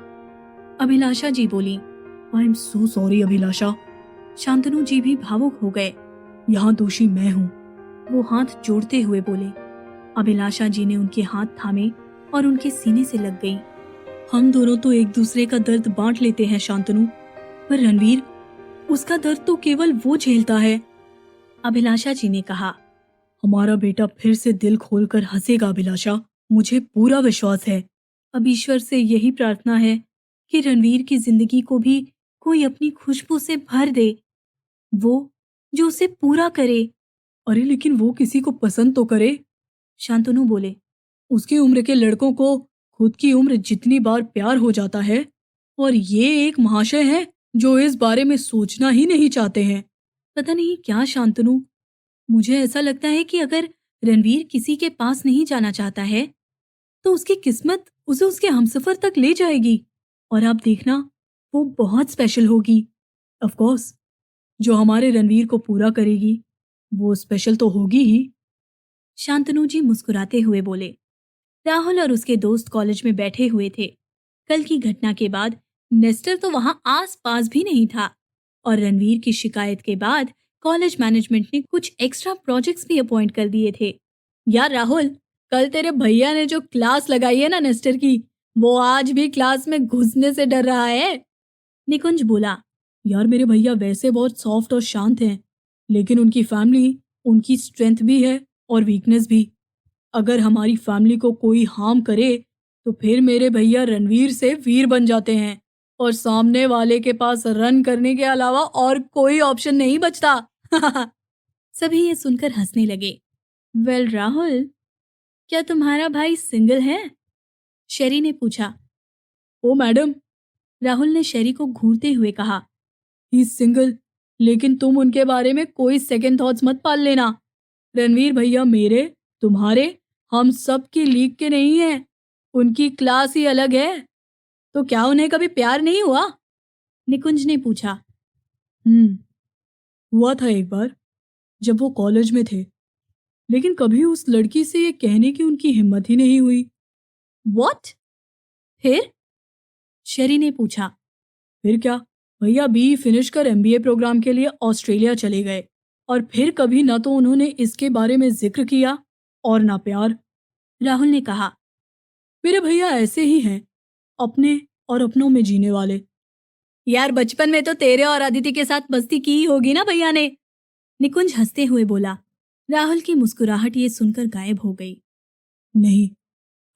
अभिलाषा जी बोली। आई एम सो सॉरी अभिलाषा। शांतनु जी भी भावुक हो गए। यहाँ दोषी मैं हूँ, वो हाथ जोड़ते हुए बोले। अभिलाषा जी ने उनके हाथ थामे और उनके सीने से लग गई। हम दोनों तो एक दूसरे का दर्द बांट लेते हैं शांतनु, पर रणवीर, उसका दर्द तो केवल वो झेलता है। अभिलाषा जी ने कहा। हमारा बेटा फिर से दिल खोलकर हंसेगा अभिलाषा, मुझे पूरा विश्वास है। अब ईश्वर से यही प्रार्थना है कि रणवीर की जिंदगी को भी कोई अपनी खुशबू से भर दे, वो जो उसे पूरा करे। अरे लेकिन वो किसी को पसंद तो करे। शांतनु बोले। उसकी उम्र के लड़कों को खुद की उम्र जितनी बार प्यार हो जाता है, और ये एक महाशय है जो इस बारे में सोचना ही नहीं चाहते हैं। पता नहीं क्या शांतनु, मुझे ऐसा लगता है कि अगर रणवीर किसी के पास नहीं जाना चाहता है तो उसकी किस्मत उसे उसके हमसफर तक ले जाएगी, और आप देखना, वो बहुत स्पेशल होगी। ऑफ कोर्स, जो हमारे रणवीर को पूरा करेगी वो स्पेशल तो होगी ही। शांतनु जी मुस्कुराते हुए बोले। राहुल और उसके दोस्त कॉलेज में बैठे हुए थे। कल की घटना के बाद नेस्टर तो वहां आस पास भी नहीं था, और रणवीर की शिकायत के बाद कॉलेज मैनेजमेंट ने कुछ एक्स्ट्रा प्रोजेक्ट्स भी अपॉइंट कर दिए थे। यार राहुल, कल तेरे भैया ने जो क्लास लगाई है ना नेस्टर की, वो आज भी क्लास में घुसने से डर रहा है। निकुंज बोला। यार मेरे भैया वैसे बहुत सॉफ्ट और शांत हैं, लेकिन उनकी फैमिली उनकी स्ट्रेंथ भी है और वीकनेस भी। अगर हमारी फैमिली को कोई हार्म करे तो फिर मेरे भैया रणवीर से वीर बन जाते हैं, और सामने वाले के पास रन करने के अलावा और कोई ऑप्शन नहीं बचता। सभी ये सुनकर हंसने लगे। वेल राहुल, क्या तुम्हारा भाई सिंगल है? शेरी ने पूछा। ओ मैडम, राहुल ने शेरी को घूरते हुए कहा। ही इज सिंगल, लेकिन तुम उनके बारे में कोई सेकंड थॉट्स मत पाल लेना। रणवीर भैया मेरे, तुम्हारे, हम सब की लीग के नहीं हैं। उनकी क्लास ही अलग है। तो क्या उन्हें कभी प्यार नहीं हुआ? निकुंज ने पूछा। हुआ था एक बार, जब वो कॉलेज में थे, लेकिन कभी उस लड़की से ये कहने की उनकी हिम्मत ही नहीं हुई। व्हाट? फिर? शेरी ने पूछा। फिर क्या, भैया बीई फिनिश कर एमबीए प्रोग्राम के लिए ऑस्ट्रेलिया चले गए, और फिर कभी ना तो उन्होंने इसके बारे में जिक्र किया और ना प्यार। राहुल ने कहा। मेरे भैया ऐसे ही हैं, अपने और अपनों में जीने वाले। यार बचपन में तो तेरे और अदिति के साथ मस्ती की ही होगी ना भैया ने? निकुंज हंसते हुए बोला। राहुल की मुस्कुराहट ये सुनकर गायब हो गई। नहीं,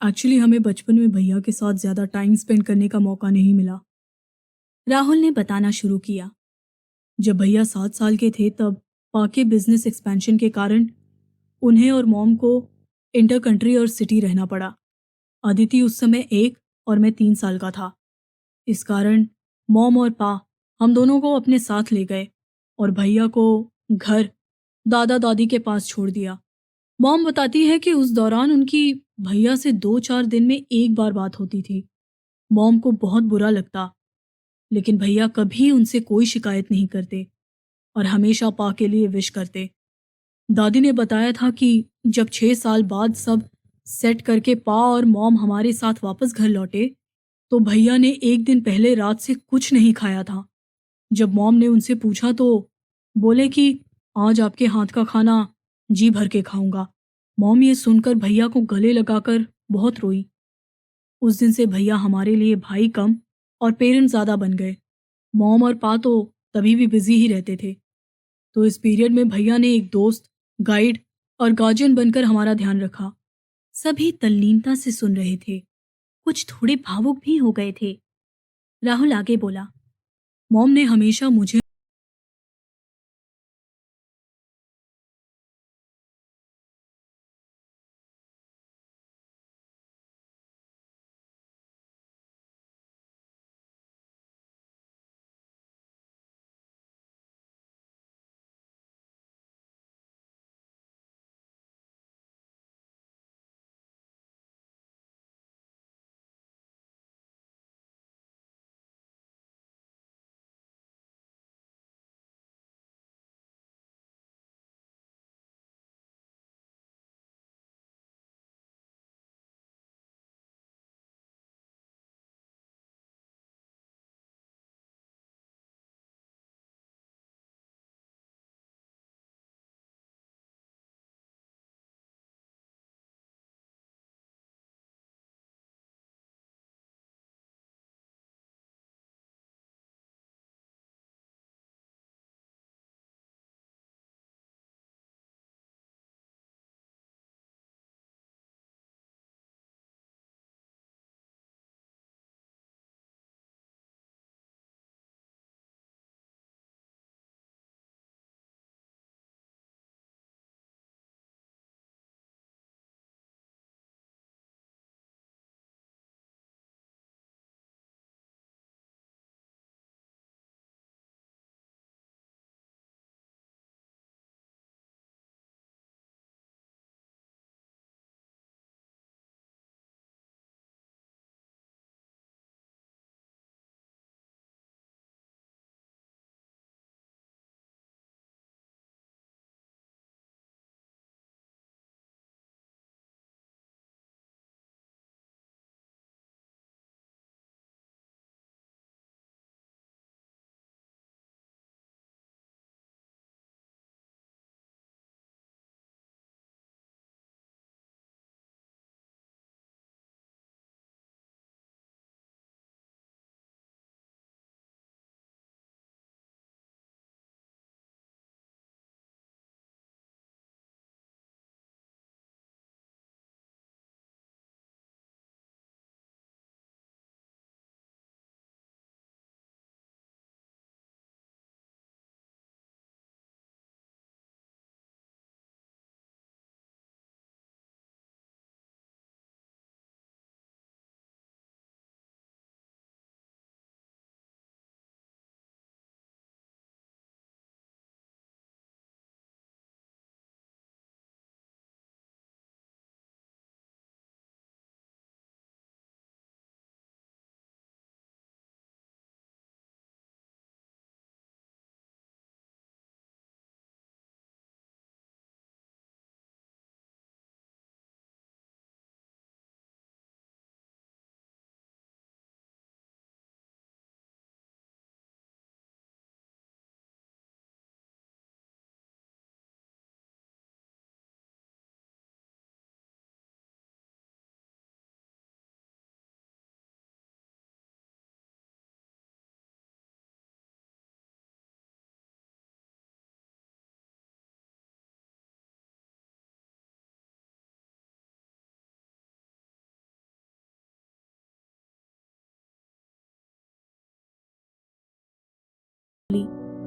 एक्चुअली हमें बचपन में भैया के साथ ज्यादा टाइम स्पेंड करने का मौका नहीं मिला। राहुल ने बताना शुरू किया। जब भैया 7 साल के थे तब पाके बिजनेस एक्सपेंशन के कारण उन्हें और मॉम को इंटर कंट्री और सिटी रहना पड़ा। अदिति उस समय 1 और मैं 3 साल का था। इस कारण मॉम और पा हम दोनों को अपने साथ ले गए और भैया को घर दादा दादी के पास छोड़ दिया। मॉम बताती है कि उस दौरान उनकी भैया से 2-4 दिन में एक बार बात होती थी। मॉम को बहुत बुरा लगता, लेकिन भैया कभी उनसे कोई शिकायत नहीं करते और हमेशा पा के लिए विश करते। दादी ने बताया था कि जब 6 साल बाद सब सेट करके पा और मॉम हमारे साथ वापस घर लौटे तो भैया ने एक दिन पहले रात से कुछ नहीं खाया था। जब मॉम ने उनसे पूछा तो बोले कि आज आपके हाथ का खाना जी भर के खाऊंगा। मॉम ये सुनकर भैया को गले लगाकर बहुत रोई। उस दिन से भैया हमारे लिए भाई कम और पेरेंट ज़्यादा बन गए। मॉम और पा तो तभी भी बिजी ही रहते थे। तो इस पीरियड में भैया ने एक दोस्त, गाइड और गार्जियन बनकर हमारा ध्यान रखा। सभी तल्लीनता से सुन रहे थे, कुछ थोड़े भावुक भी हो गए थे। राहुल आगे बोला। मॉम ने हमेशा मुझे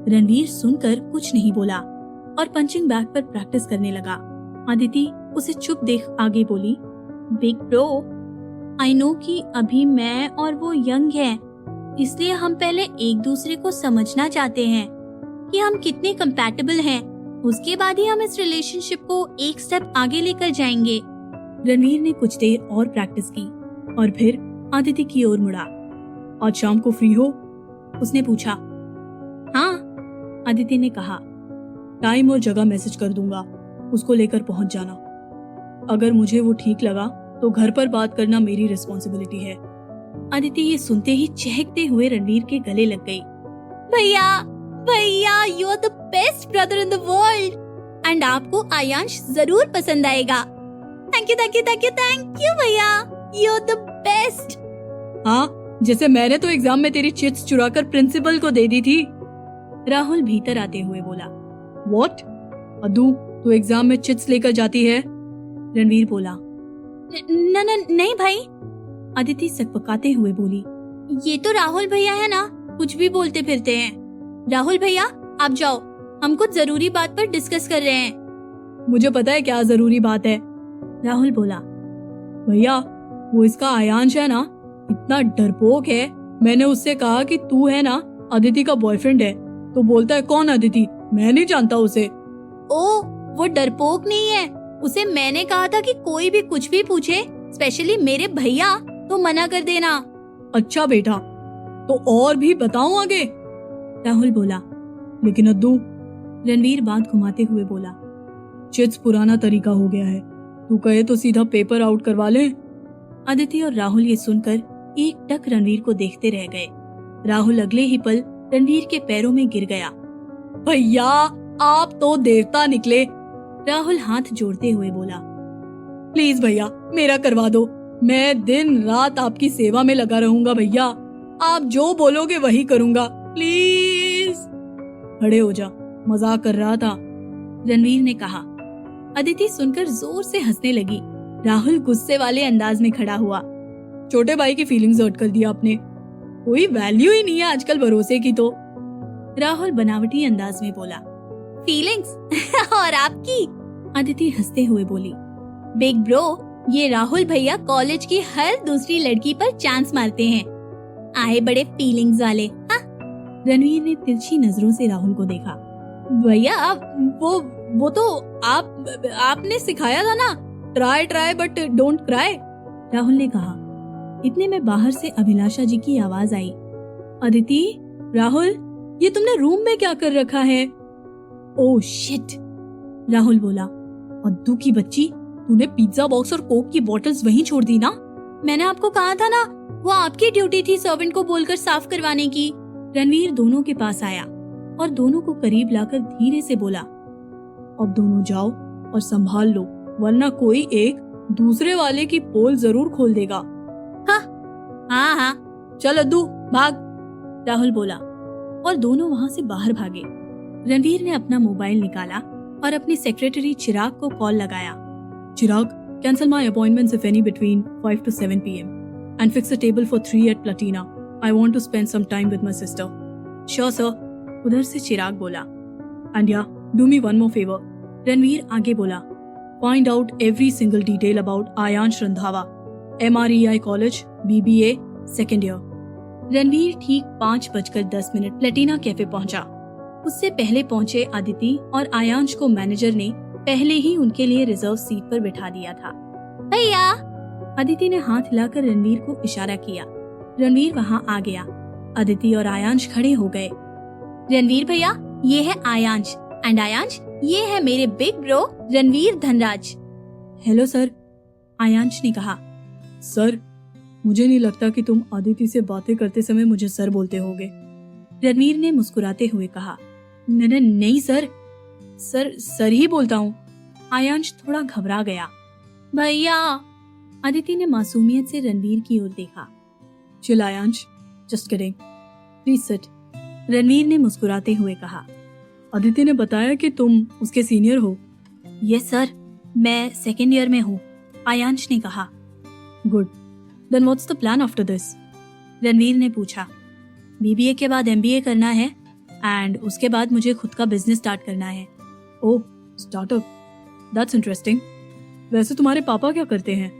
रणवीर सुनकर कुछ नहीं बोला और पंचिंग बैग पर प्रैक्टिस करने लगा। अदिति उसे चुप देख आगे बोली, बिग ब्रो, आई नो कि अभी मैं और वो यंग हैं, इसलिए हम पहले एक दूसरे को समझना चाहते हैं कि हम कितने कंपैटिबल हैं। उसके बाद ही हम इस रिलेशनशिप को एक स्टेप आगे लेकर जाएंगे। रणवीर ने कुछ देर और प्रैक्टिस की और फिर आदिति की ओर मुड़ा। आज शाम को फ्री हो? उसने पूछा। हाँ, आदिति ने कहा। टाइम और जगह मैसेज कर दूंगा, उसको लेकर पहुंच जाना। अगर मुझे वो ठीक लगा तो घर पर बात करना मेरी रिस्पॉन्सिबिलिटी है। अदिति ये सुनते ही चहकते हुए रणवीर के गले लग गई। भैया भैया, you are the best brother in the world and आपको आयांश जरूर पसंद आएगा। Thank you thank you thank you thank you भैया, यू आर द बेस्ट। हाँ, जैसे मैंने तो एग्जाम में तेरी चिट्स चुराकर प्रिंसिपल को दे दी थी। राहुल भीतर आते हुए बोला। व्हाट? अद्दू, तू एग्जाम में चिट्स लेकर जाती है? रणवीर बोला। नहीं भाई, अदिति सकपकाते हुए बोली। ये तो राहुल भैया है ना, कुछ भी बोलते फिरते हैं। राहुल भैया आप जाओ, हम कुछ जरूरी बात पर डिस्कस कर रहे हैं। मुझे पता है क्या जरूरी बात है, राहुल बोला। भैया वो इसका आयांश है ना, इतना डरपोक है। मैंने उससे कहा कि तू है ना अदिति का बॉयफ्रेंड है, तो बोलता है कौन अदिति, मैं नहीं जानता उसे। ओ, वो डरपोक नहीं है, उसे मैंने कहा था कि कोई भी कुछ भी पूछे, स्पेशली मेरे भैया, तो मना कर देना। अच्छा बेटा, तो और भी बताऊं आगे? राहुल बोला। लेकिन अद्दू, रणवीर बात घुमाते हुए बोला। चिट्स पुराना तरीका हो गया है, तू कहे तो सीधा पेपर आउट करवा ले। अदिति और राहुल ये सुनकर एक टक रणवीर को देखते रह गए। राहुल अगले ही पल रणवीर के पैरों में गिर गया। भैया आप तो देवता निकले। राहुल हाथ जोड़ते हुए बोला। प्लीज भैया मेरा करवा दो, मैं दिन रात आपकी सेवा में लगा रहूंगा भैया, आप जो बोलोगे वही करूंगा, प्लीज। खड़े हो जा, मजाक कर रहा था, रणवीर ने कहा। अदिति सुनकर जोर से हंसने लगी। राहुल गुस्से वाले अंदाज में खड़ा हुआ। छोटे भाई की फीलिंग्स हर्ट कर दिया आपने, कोई वैल्यू ही नहीं है आजकल भरोसे की। तो राहुल बनावटी अंदाज में बोला। फीलिंग्स और आपकी? अदिति हंसते हुए बोली। बिग ब्रो, ये राहुल भैया कॉलेज की हर दूसरी लड़की पर चांस मारते हैं, आए बड़े फीलिंग्स वाले। हाँ? रणवीर ने तिरछी नजरों से राहुल को देखा। भैया वो तो आपने सिखाया था ना, try but don't cry, Rahul ने कहा। इतने में बाहर से अभिलाषा जी की आवाज आई। अदिति, राहुल, ये तुमने रूम में क्या कर रखा है? ओह शिट, राहुल बोला। अद्दू की बच्ची, तूने पिज्जा बॉक्स और कोक की बॉटल्स वहीं छोड़ दी ना? मैंने आपको कहा था ना, वो आपकी ड्यूटी थी सर्वेंट को बोलकर साफ करवाने की। रणवीर दोनों के पास आया और दोनों को करीब लाकर धीरे से बोला। अब दोनों जाओ और संभाल लो, वरना कोई एक दूसरे वाले की पोल जरूर खोल देगा। हाँ, चल अद्दू भाग, राहुल बोला और दोनों वहाँ से बाहर भागे। रणवीर ने अपना मोबाइल निकाला और अपनी सेक्रेटरी चिराग को कॉल लगाया। Chirag, cancel my appointments if any between 5 to 7 PM and fix a table for 3 at Platina. I want to spend some time with my sister. Sure sir, उधर से चिराग बोला। And yeah, do me one more favor. Ranveer आगे बोला। Find out every single detail about Ayansh Randhawa, MREI College, BBA, second year. Ranveer ठीक 5:10 प्लेटिना कैफे पहुंचा। उससे पहले पहुंचे अदिति और आयांश को मैनेजर ने पहले ही उनके लिए रिजर्व सीट पर बिठा दिया था। भैया, अदिति ने हाथ हिलाकर रणवीर को इशारा किया। रणवीर वहां आ गया। अदिति और आयांश खड़े हो गए। रणवीर भैया, ये है आयांश, एंड आयांश ये है मेरे big bro Ranveer Dhanraj. Hello sir, Aayansh ने कहा। सर, मुझे नहीं लगता कि तुम अदिति से बातें करते समय मुझे सर बोलते होगे, रणवीर ने मुस्कुराते हुए कहा। नहीं सर, सर ही बोलता हूँ। आयांश थोड़ा घबरा गया। भैया, अदिति ने मासूमियत से रणवीर की ओर देखा। Chill Aayansh, just kidding, please sit, Ranveer ने मुस्कुराते हुए कहा। अदिति ने बताया कि तुम उसके सीनियर हो। यस सर, मैं सेकेंड ईयर में हूँ, आयांश ने कहा। Good, then what's the plan after this? Ranveer ने पूछा। BBA के बाद MBA करना है एंड उसके बाद मुझे खुद का बिजनेस स्टार्ट करना है। ओह, स्टार्टअप, दैट्स इंटरेस्टिंग। वैसे तुम्हारे पापा क्या करते हैं?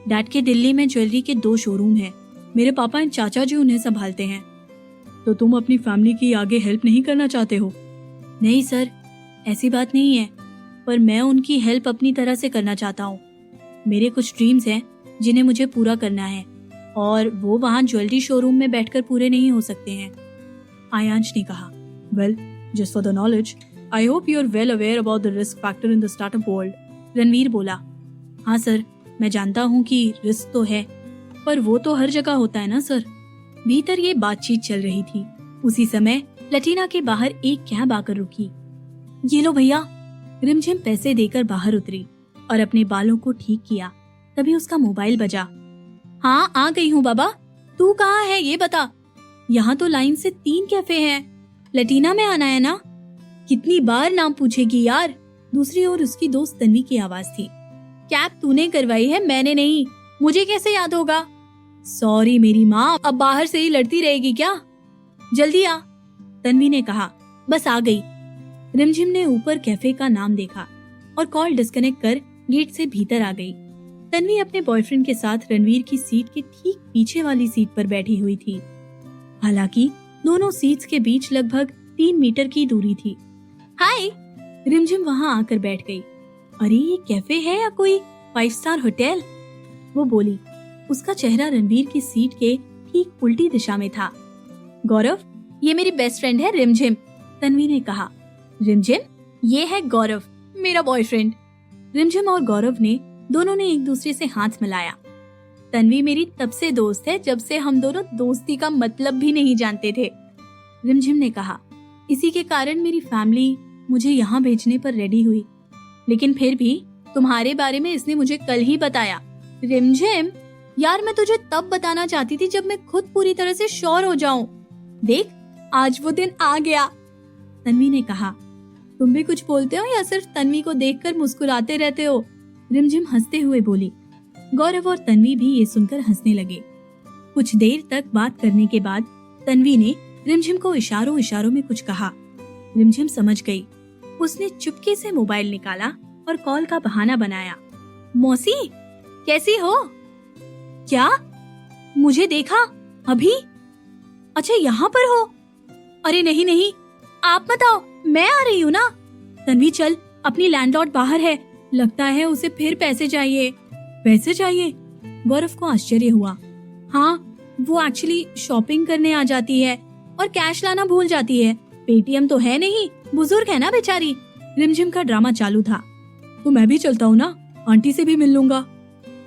डैड के दिल्ली में ज्वेलरी के 2 शोरूम हैं। मेरे पापा एंड चाचा जी उन्हें संभालते हैं। तो तुम अपनी फैमिली की आगे हेल्प नहीं करना चाहते हो? नहीं सर, ऐसी बात नहीं है, पर मैं उनकी हेल्प अपनी तरह से करना चाहता हूँ। मेरे कुछ ड्रीम्स हैं जिन्हें मुझे पूरा करना है और वो वहाँ ज्वेलरी शोरूम में बैठकर पूरे नहीं हो सकते हैं, आयांश ने कहा। Well, just for the knowledge, I hope you are well aware about the risk factor in the startup world, Ranveer बोला। हाँ सर, मैं जानता हूँ कि रिस्क तो है, पर वो तो हर जगह होता है ना सर। भीतर ये बातचीत चल रही थी। उसी समय लटीना के बाहर एक कैब आकर रुकी। ये लो भैया। रिमझिम पैसे देकर बाहर उतरी और अपने बालों को ठीक किया। तभी उसका मोबाइल बजा। हाँ, आ गई हूँ बाबा। तू कहाँ है ये बता। यहाँ तो लाइन से 3 कैफे हैं। लटीना में आना है ना? कितनी बार नाम पूछेगी यार। दूसरी ओर उसकी दोस्त तन्वी की आवाज थी। कैब तूने करवाई है, मैंने नहीं। मुझे कैसे याद होगा? सॉरी मेरी माँ, अब बाहर से ही लड़ती रहेगी क्या? जल्दी आ, तन्वी ने कहा। बस आ गई। रिमझिम ने ऊपर कैफे का नाम देखा और कॉल डिस्कनेक्ट कर गेट से भीतर आ गई। तन्वी अपने बॉयफ्रेंड के साथ रणवीर की सीट के ठीक पीछे वाली सीट पर बैठी हुई थी। हालांकि दोनों सीट्स के बीच लगभग 3 मीटर की दूरी थी। हाय, रिमझिम वहां आकर बैठ गई। अरे ये कैफे है या कोई 5 स्टार होटल? वो बोली। उसका चेहरा रणवीर की सीट के ठीक उल्टी दिशा में था। गौरव, ये मेरी बेस्ट फ्रेंड है रिमझिम, तन्वी ने कहा। रिमझिम, ये है गौरव, मेरा बॉयफ्रेंड। रिमझिम और गौरव ने दोनों ने एक दूसरे से हाथ मिलाया। तन्वी मेरी तब से दोस्त है जब से हम दोनों दोस्ती का मतलब भी नहीं जानते थे, रिमझिम ने कहा। इसी के कारण मेरी फैमिली मुझे यहाँ भेजने पर रेडी हुई, लेकिन फिर भी तुम्हारे बारे में इसने मुझे कल ही बताया। रिमझिम, यार मैं तुझे तब बताना चाहती थी जब मैं खुद पूरी तरह से श्योर हो जाऊं। देख, आज वो दिन आ गया, तन्वी ने कहा। तुम भी कुछ बोलते हो या सिर्फ तन्वी को देखकर मुस्कुराते रहते हो? रिमझिम हंसते हुए बोली। गौरव और तन्वी भी ये सुनकर हंसने लगे। कुछ देर तक बात करने के बाद तन्वी ने रिमझिम को इशारों इशारों में कुछ कहा। रिमझिम समझ गई। उसने चुपके से मोबाइल निकाला और कॉल का बहाना बनाया। मौसी, कैसी हो? क्या? मुझे देखा अभी? अच्छा, यहाँ पर हो? अरे नहीं नहीं, आप मत आओ, मैं आ रही हूँ ना। तन्वी चल, अपनी लैंडलॉर्ड बाहर है, लगता है उसे फिर पैसे चाहिए। पैसे चाहिए? गौरव को आश्चर्य हुआ। हाँ, वो एक्चुअली शॉपिंग करने आ जाती है और कैश लाना भूल जाती है। पेटीएम तो है नहीं, बुजुर्ग है ना बेचारी। रिमझिम का ड्रामा चालू था। तो मैं भी चलता हूँ ना, आंटी से भी मिल लूंगा।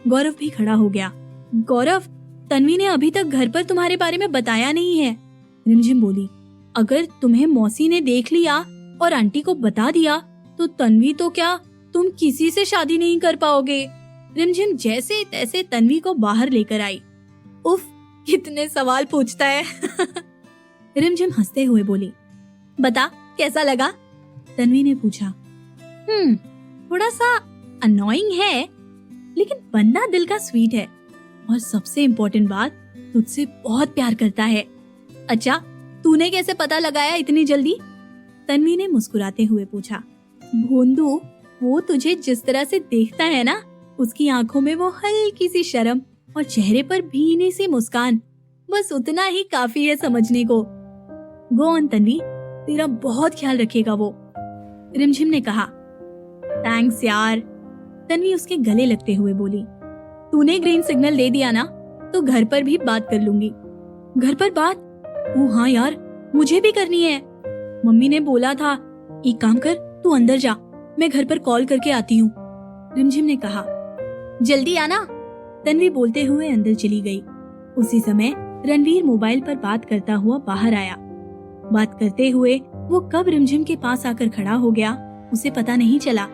गौरव भी खड़ा हो गया। गौरव, तन्वी ने अभी तक घर पर तुम्हारे बारे में बताया नहीं है, रिमझिम बोली। अगर तुम्हें मौसी ने देख लिया और आंटी को बता दिया तो तन्वी तो क्या, तुम किसी से शादी नहीं कर पाओगे। रिमझिम जैसे तैसे तन्वी को बाहर लेकर आई। उफ, कितने सवाल पूछता है। रिमझिम हंसते हुए बोली। बता, कैसा लगा? तन्वी ने पूछा। थोड़ा सा अननोइंग है, लेकिन बंदा दिल का स्वीट है और सबसे इम्पोर्टेंट बात, तुझसे बहुत प्यार करता है। अच्छा, तूने कैसे पता लगाया इतनी जल्दी? तन्वी ने मुस्कुराते हुए पूछा। भोंदू, वो तुझे जिस तरह से देखता है ना, उसकी आंखों में वो हल्की सी शर्म और चेहरे पर भीनी सी मुस्कान, बस उतना ही काफी है समझने को। गो ऑन तन्वी, तेरा बहुत ख्याल रखेगा वो, रिमझिम ने कहा। थैंक्स यार, तन्वी उसके गले लगते हुए बोली। तूने ग्रीन सिग्नल दे दिया ना, तो घर पर भी बात कर लूंगी। घर पर बात? ओ हाँ यार, मुझे भी करनी है। मम्मी ने बोला था। एक काम कर, तू अंदर जा, मैं घर पर कॉल करके आती हूँ, रिमझिम ने कहा। जल्दी आना, तन्वी बोलते हुए अंदर चली गई। उसी समय रणवीर मोबाइल पर बात करता हुआ बाहर आया। बात करते हुए वो कब रिमझिम के पास आकर खड़ा हो गया, उसे पता नहीं चला।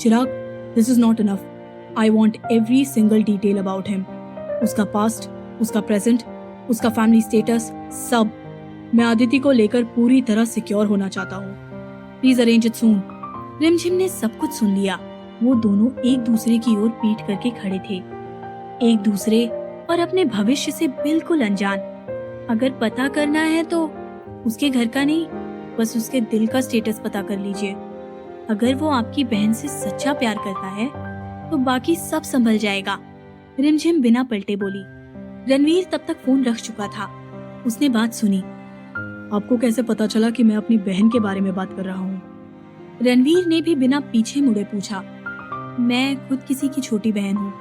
Chirag, this is not enough. I want every single detail about him. उसका पास्ट, उसका प्रेजेंट, उसका फैमिली स्टेटस, सब। मैं आदिति को लेकर पूरी तरह सिक्योर होना चाहता हूँ। प्लीज अरेंज इट सून। रिमझिम ने सब कुछ सुन लिया। वो दोनों एक दूसरे की ओर पीठ करके खड़े थे, एक दूसरे और अपने भविष्य से बिल्कुल अनजान। अगर पता करना है तो उसके घर का नहीं, बस उसके दिल का स्टेटस पता कर लीजिए। अगर वो आपकी बहन से सच्चा प्यार करता है तो बाकी सब संभल जाएगा, रिमझिम बिना पलटे बोली। रणवीर तब तक फोन रख चुका था। उसने बात सुनी। आपको कैसे पता चला कि मैं अपनी बहन के बारे में बात कर रहा हूँ? रणवीर ने भी बिना पीछे मुड़े पूछा। मैं खुद किसी की छोटी बहन हूँ,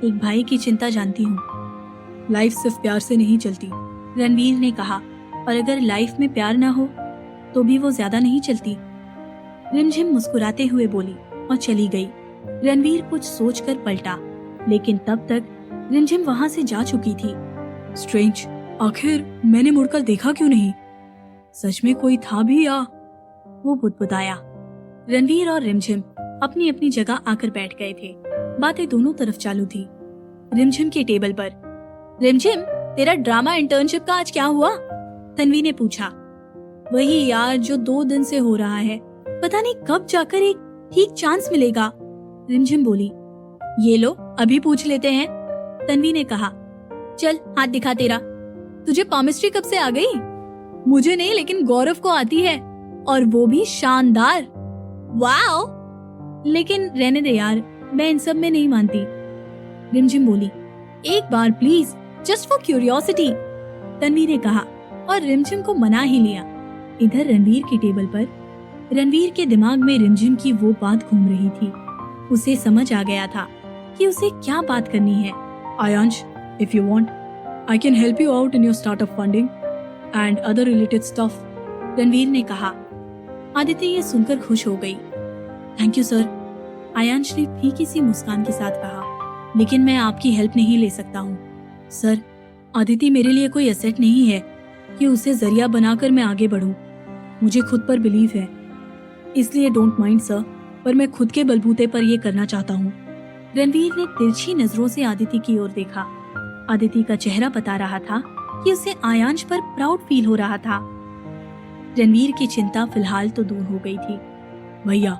एक भाई की चिंता जानती हूँ। लाइफ सिर्फ प्यार से नहीं चलती, रणवीर ने कहा, और अगर लाइफ में प्यार ना हो तो भी वो ज्यादा नहीं चलती। रिमझिम मुस्कुराते हुए बोली और चली गई। रणवीर कुछ सोचकर पलटा, लेकिन तब तक रिमझिम वहां से जा चुकी थी। स्ट्रेंज, आखिर मैंने मुड़कर देखा क्यों नहीं? सच में कोई था भी या? वो बुदबुदाया। रणवीर और रिमझिम अपनी अपनी जगह आकर बैठ गए थे। बातें दोनों तरफ चालू थी। रिमझिम के टेबल पर, रिमझिम, तेरा ड्रामा इंटर्नशिप का आज क्या हुआ? तन्वी ने पूछा। वही यार जो 2 दिन से हो रहा है, पता नहीं कब जाकर एक ठीक चांस मिलेगा। रिमझिम बोली। ये लो, अभी पूछ लेते हैं, तन्वी ने कहा। चल हाथ दिखा तेरा। तुझे पामिस्ट्री कब से आ गई? मुझे नहीं, लेकिन गौरव को आती है, और वो भी शानदार। वाओ! लेकिन रहने दे यार, मैं इन सब में नहीं मानती। रिमझिम बोली। एक बार please, just for curiosity, Tanvi ने कहा और रिमझिम को मना ही लिया। इधर रणवीर के टेबल पर रणवीर के दिमाग में रिमझिम की वो बात घूम रही थी। उसे समझ आ गया था कि उसे क्या बात करनी है। Aayansh, if you want, I can help you out in your startup funding and other related stuff, Ranveer ने कहा। आदित्य ये सुनकर खुश हो गई। थैंक यू सर, आयांश ने फीकी सी मुस्कान के साथ कहा, लेकिन मैं आपकी हेल्प नहीं ले सकता हूँ। सर, आदित्य मेरे लिए कोई एसेट नहीं है कि उसे जरिया बनाकर मैं आगे बढ़ूं। मुझे खुद पर बिलीव है, इसलिए डोंट माइंड सर, पर मैं खुद के बलबूते पर ये करना चाहता हूँ। रणवीर ने तिरछी नजरों से आदित्य की ओर देखा। आदित्य का चेहरा बता रहा था कि उसे आयांश पर प्राउड फील हो रहा था। रणवीर की चिंता फिलहाल तो दूर हो गई थी। भैया,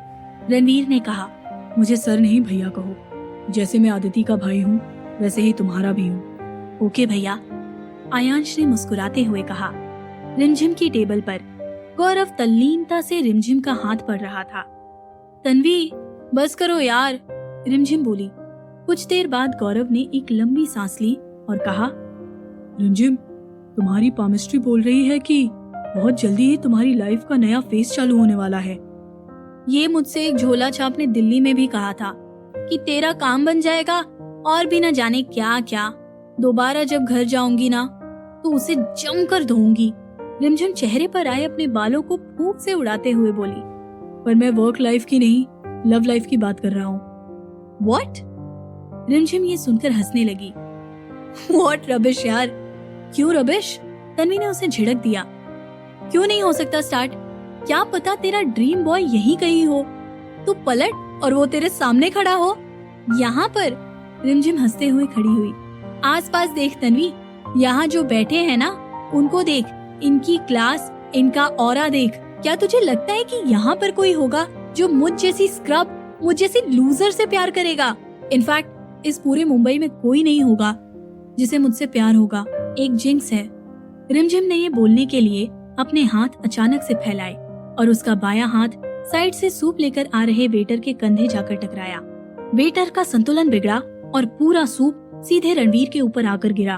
रणवीर ने कहा। मुझे सर नहीं भैया कहो, जैसे मैं आदित्य का भाई हूँ वैसे ही तुम्हारा भी हूँ। ओके भैया, आयांश ने मुस्कुराते हुए कहा। रिमझिम की टेबल पर गौरव तल्लीनता से रिमझिम का हाथ पड़ रहा था। तन्वी, बस करो यार, रिमझिम बोली। कुछ देर बाद गौरव ने एक लंबी सांस ली और कहा, रिमझिम, तुम्हारी पामिस्ट्री बोल रही है कि बहुत जल्दी ही तुम्हारी लाइफ का नया फेज चालू होने वाला है। ये मुझसे एक झोला छाप ने दिल्ली में भी कहा था कि तेरा काम बन जाएगा और भी न जाने क्या क्या। दोबारा जब घर जाऊंगी ना तो उसे जमकर धोऊंगी। रिमझिम चेहरे पर आए अपने बालों को फूंक से उड़ाते हुए बोली। पर मैं वर्क लाइफ की नहीं, लव लाइफ की बात कर रहा हूँ। What? रिमझिम ये सुनकर हंसने लगी। What रबिश यार। क्यों रबिश? तन्वी ने उसे झिड़क दिया। क्यों नहीं हो सकता स्टार्ट? क्या पता तेरा ड्रीम बॉय यहीं कहीं हो, तू पलट और वो तेरे सामने खड़ा हो। यहाँ पर रिमझिम हंसते हुए खड़ी हुई। आसपास देख तन्वी, यहाँ जो बैठे हैं ना, उनको देख, इनकी क्लास, इनका ऑरा देख। क्या तुझे लगता है कि यहाँ पर कोई होगा जो मुझ जैसी स्क्रब, मुझ जैसी लूजर से प्यार करेगा? इनफैक्ट इस पूरे मुंबई में कोई नहीं होगा जिसे मुझसे प्यार होगा। एक जिंक्स है। रिमझिम ने ये बोलने के लिए अपने हाथ अचानक से फैलाए और उसका बायां हाथ साइड से सूप लेकर आ रहे वेटर के कंधे जाकर टकराया। वेटर का संतुलन बिगड़ा और पूरा सूप सीधे रणवीर के ऊपर आकर गिरा।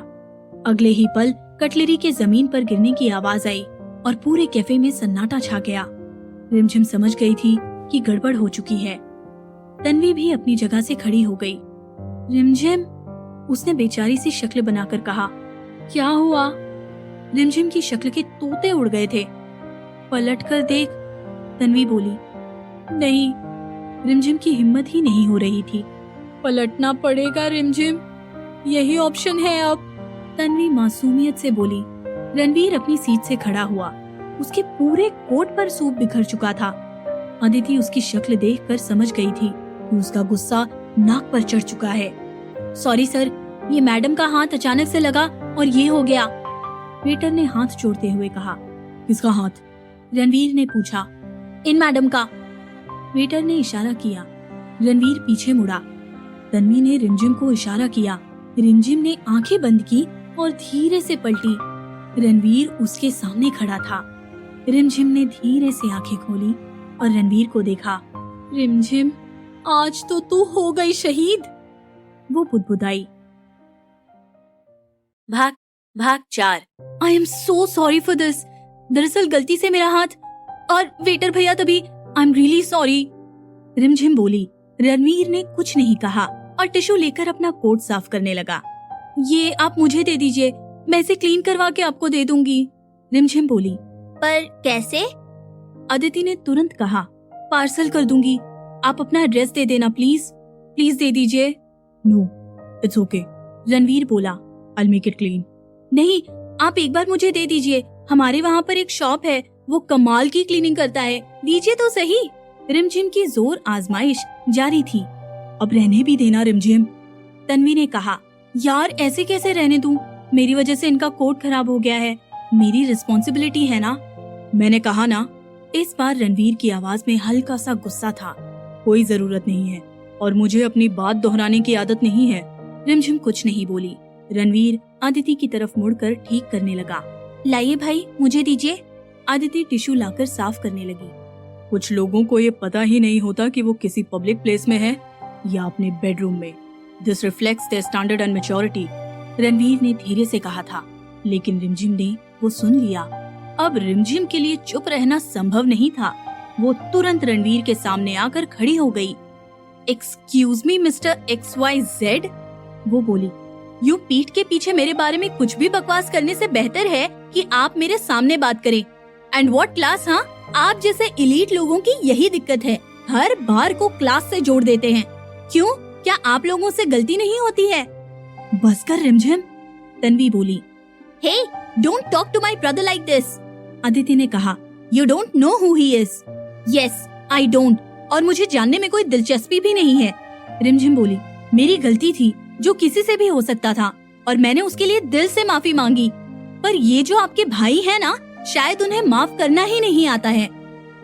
अगले ही पल कटलरी के जमीन पर गिरने की आवाज आई और पूरे कैफे में सन्नाटा छा गया। रिमझिम समझ गई थी कि गड़बड़ हो चुकी है। तन्वी भी अपनी जगह से खड़ी हो गई। रिमझिम, उसने बेचारी सी शक्ल बनाकर कहा। क्या हुआ? रिमझिम की शक्ल के तोते उड़ गए थे। पलट कर देख, तन्वी बोली। नहीं, रिमझिम की हिम्मत ही नहीं हो रही थी। पलटना पड़ेगा रिमझिम, यही ऑप्शन है अब, तन्वी मासूमियत से बोली। रणवीर अपनी सीट से खड़ा हुआ। उसके पूरे कोट पर सूप बिखर चुका था। अदिति उसकी शक्ल देखकर समझ गई थी कि उसका गुस्सा नाक पर चढ़ चुका है। सॉरी सर, ये मैडम का हाथ अचानक से लगा और ये हो गया, वेटर ने हाथ जोड़ते हुए कहा। किसका हाथ? रणवीर ने पूछा। इन मैडम का, वेटर ने इशारा किया। रणवीर पीछे मुड़ा। तन्वी ने रिमझिम को इशारा किया। रिमझिम ने आंखें बंद की और धीरे से पलटी। रणवीर उसके सामने खड़ा था। रिमझिम ने धीरे से आंखें खोली और रणवीर को देखा। रिमझिम, आज तो तू हो गई शहीद, वो बुदबुदाई। भाग भाग 4। I am so sorry for this. दरअसल गलती से मेरा हाथ और वेटर भैया तभी, आई एम रियली सॉरी, रिमझिम बोली। रणवीर ने कुछ नहीं कहा और टिश्यू लेकर अपना कोट साफ करने लगा। ये आप मुझे दे दीजिए, मैं इसे क्लीन करवा के आपको दे दूंगी, रिमझिम बोली। पर कैसे? अदिति ने तुरंत कहा। पार्सल कर दूंगी, आप अपना एड्रेस दे देना प्लीज, प्लीज दे दीजिए। नो, इट्स ओके, रणवीर बोला, आई मेक इट क्लीन। नहीं, आप एक बार मुझे दे दीजिए, हमारे वहाँ पर एक शॉप है, वो कमाल की क्लीनिंग करता है, दीजिए तो सही। रिमझिम की जोर आजमाइश जारी थी। अब रहने भी देना रिमझिम। तन्वी ने कहा, यार ऐसे कैसे रहने दूं? मेरी वजह से इनका कोट खराब हो गया है, मेरी रिस्पॉन्सिबिलिटी है ना। मैंने कहा ना। इस बार रणवीर की आवाज में हल्का सा गुस्सा था। कोई जरूरत नहीं है और मुझे अपनी बात दोहराने की आदत नहीं है। रिमझिम कुछ नहीं बोली। रणवीर आदिति की तरफ मुड़कर ठीक करने लगा। लाइए भाई, मुझे दीजिए। आदिति टिश्यू लाकर साफ करने लगी। कुछ लोगों को ये पता ही नहीं होता कि वो किसी पब्लिक प्लेस में है या अपने बेडरूम में। This reflects their standard and maturity. Ranveer ने धीरे से कहा था, लेकिन रिमझिम ने वो सुन लिया। अब रिमझिम के लिए चुप रहना संभव नहीं था। वो तुरंत रणवीर के सामने आकर खड़ी हो गई। एक्सक्यूज मी मिस्टर XYZ, वो बोली, यूं पीठ के पीछे मेरे बारे में कुछ भी बकवास करने से बेहतर है कि आप मेरे सामने बात करें। And what class? हाँ, आप जैसे एलीट लोगों की यही दिक्कत है, हर बार को क्लास से जोड़ देते हैं। क्यों, क्या आप लोगों से गलती नहीं होती है? बस कर रिमझिम, तन्वी बोली। Hey, don't talk to my brother like this, Aditi ने कहा। You don't know who he is. Yes, I don't, और मुझे जानने में कोई दिलचस्पी भी नहीं है। रिमझिम बोली, मेरी गलती थी, जो किसी से भी हो सकता था, और मैंने उसके लिए दिल से माफी मांगी। पर ये जो आपके भाई है ना, शायद उन्हें माफ करना ही नहीं आता है।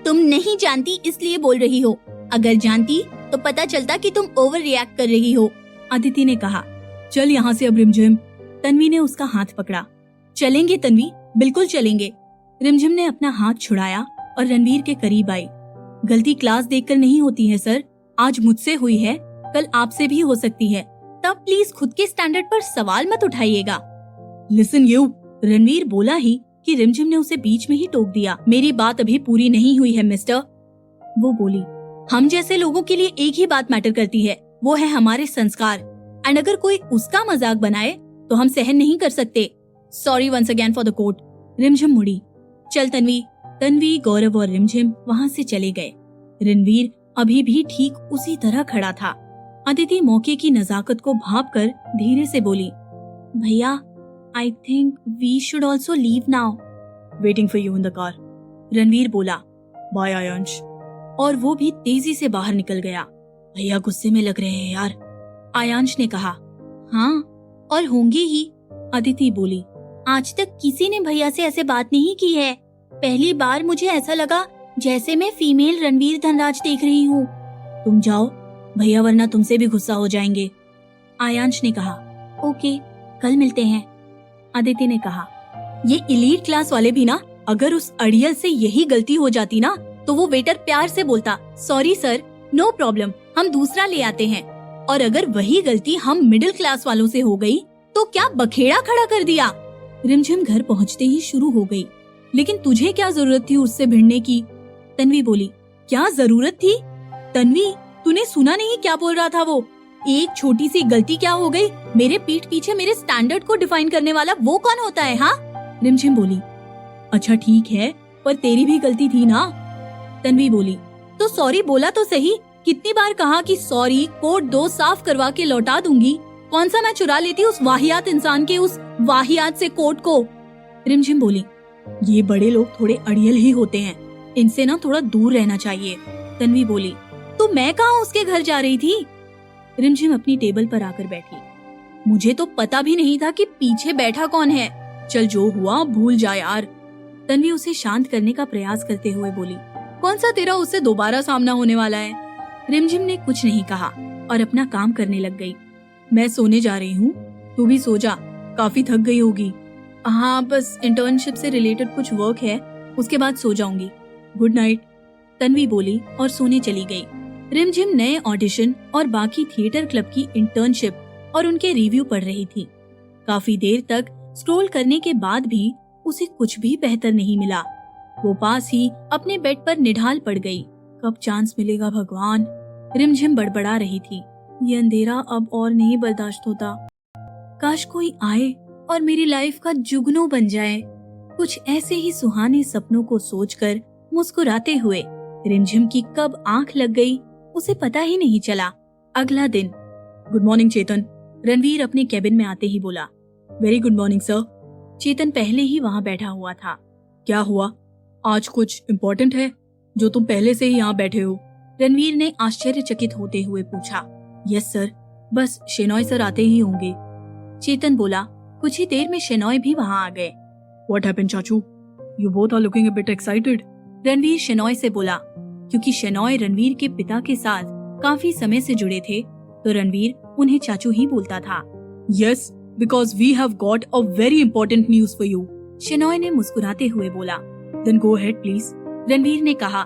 तुम नहीं जानती इसलिए बोल रही हो, अगर जानती तो पता चलता कि तुम ओवर रिएक्ट कर रही हो, अदिति ने कहा। चल यहाँ से अब रिमझिम। तन्वी ने उसका हाथ पकड़ा। चलेंगे तन्वी, बिल्कुल चलेंगे। रिमझिम ने अपना हाथ छुड़ाया और रणवीर के करीब आई। गलती क्लास देखकर नहीं होती है सर, आज मुझसे हुई है, कल आपसे भी हो सकती है, तब प्लीज खुद के स्टैंडर्ड पर सवाल मत उठाइएगा। लिसन यू, रणवीर बोला ही कि रिमझिम ने उसे बीच में ही टोक दिया। मेरी बात अभी पूरी नहीं हुई है मिस्टर, वो बोली। हम जैसे लोगों के लिए एक ही बात मैटर करती है, वो है हमारे संस्कार। एंड अगर कोई उसका मजाक बनाए तो हम सहन नहीं कर सकते। Sorry once again for the coat. Rimjhim मुड़ी। चल तन्वी। तन्वी, गौरव और रिमझिम वहाँ से चले गए। रणवीर अभी भी ठीक उसी तरह खड़ा था। अदिति मौके की नजाकत को भांपकर धीरे से बोली, भैया, I think we should also leave now. Waiting for you in the car, Ranveer बोला। बाय आयांश। और वो भी तेजी से बाहर निकल गया। भैया गुस्से में लग रहे हैं यार, आयांश ने कहा। हाँ, और होंगे ही, अदिति बोली। आज तक किसी ने भैया से ऐसे बात नहीं की है। पहली बार मुझे ऐसा लगा जैसे मैं फीमेल रणवीर धनराज देख रही हूँ। तुम जाओ भैया, वरना तुमसे भी गुस्सा हो जाएंगे, आयांश ने कहा। ओके, कल मिलते हैं, अदिति ने कहा। ये एलीट क्लास वाले भी ना, अगर उस अड़ियल से यही गलती हो जाती ना, तो वो वेटर प्यार से बोलता, सॉरी सर, नो प्रॉब्लम, हम दूसरा ले आते हैं। और अगर वही गलती हम मिडिल क्लास वालों से हो गई तो क्या बखेड़ा खड़ा कर दिया। रिमझिम घर पहुँचते ही शुरू हो गई। लेकिन तुझे क्या जरूरत थी उससे भिड़ने की, तन्वी बोली। क्या जरूरत थी? तन्वी, तूने सुना नहीं क्या बोल रहा था वो? एक छोटी सी गलती क्या हो गई, मेरे पीठ पीछे मेरे स्टैंडर्ड को डिफाइन करने वाला वो कौन होता है? हाँ, रिमझिम बोली। अच्छा ठीक है, पर तेरी भी गलती थी ना, तन्वी बोली। तो सॉरी बोला तो सही, कितनी बार कहा कि सॉरी, कोट दो, साफ करवा के लौटा दूंगी। कौन सा मैं चुरा लेती उस वाहियात इंसान के उस वाहियात से कोट को, रिमझिम बोली। ये बड़े लोग थोड़े अड़ियल ही होते हैं, इनसे ना थोड़ा दूर रहना चाहिए, तन्वी बोली। तो मैं कहाँ उसके घर जा रही थी? रिमझिम अपनी टेबल पर आकर बैठी। मुझे तो पता भी नहीं था कि पीछे बैठा कौन है। चल जो हुआ भूल जा यार, तन्वी उसे शांत करने का प्रयास करते हुए बोली। कौन सा तेरा उससे दोबारा सामना होने वाला है? रिमझिम ने कुछ नहीं कहा और अपना काम करने लग गई। मैं सोने जा रही हूँ, तू भी सो जा, काफी थक गई होगी। हाँ, बस इंटर्नशिप से रिलेटेड कुछ वर्क है, उसके बाद सो जाऊंगी। गुड नाइट, तन्वी बोली और सोने चली गई। रिमझिम नए ऑडिशन और बाकी थिएटर क्लब की इंटर्नशिप और उनके रिव्यू पढ़ रही थी। काफी देर तक स्क्रॉल करने के बाद भी उसे कुछ भी बेहतर नहीं मिला। वो पास ही अपने बेड पर निढाल पड़ गई। कब चांस मिलेगा भगवान, रिमझिम बड़बड़ा रही थी। ये अंधेरा अब और नहीं बर्दाश्त होता। काश कोई आए और मेरी लाइफ का जुगनू बन जाए। कुछ ऐसे ही सुहाने सपनों को सोचकर मुस्कुराते हुए रिमझिम की कब आंख लग गई उसे पता ही नहीं चला। अगला दिन। गुड मॉर्निंग चेतन, रणवीर अपने केबिन में आते ही बोला, वेरी गुड मॉर्निंग सर। चेतन पहले ही वहां बैठा हुआ था। क्या हुआ? आज कुछ इम्पोर्टेंट है जो तुम पहले से ही यहाँ बैठे हो? रणवीर ने आश्चर्यचकित होते हुए पूछा। यस सर, बस शेनॉय सर आते ही होंगे। चेतन बोला। कुछ ही देर में शेनॉय भी वहां आ गए। व्हाट हैपेंड चाचू? You both are looking a bit excited. Ranveer Shenoy से बोला। क्योंकि शेनॉय रणवीर के पिता के साथ काफी समय से जुड़े थे तो रणवीर उन्हें चाचू ही बोलता था। Yes, because we have got a very important news for you. Shenoy ने मुस्कुराते हुए बोला। Then go ahead please, Ranveer ने कहा।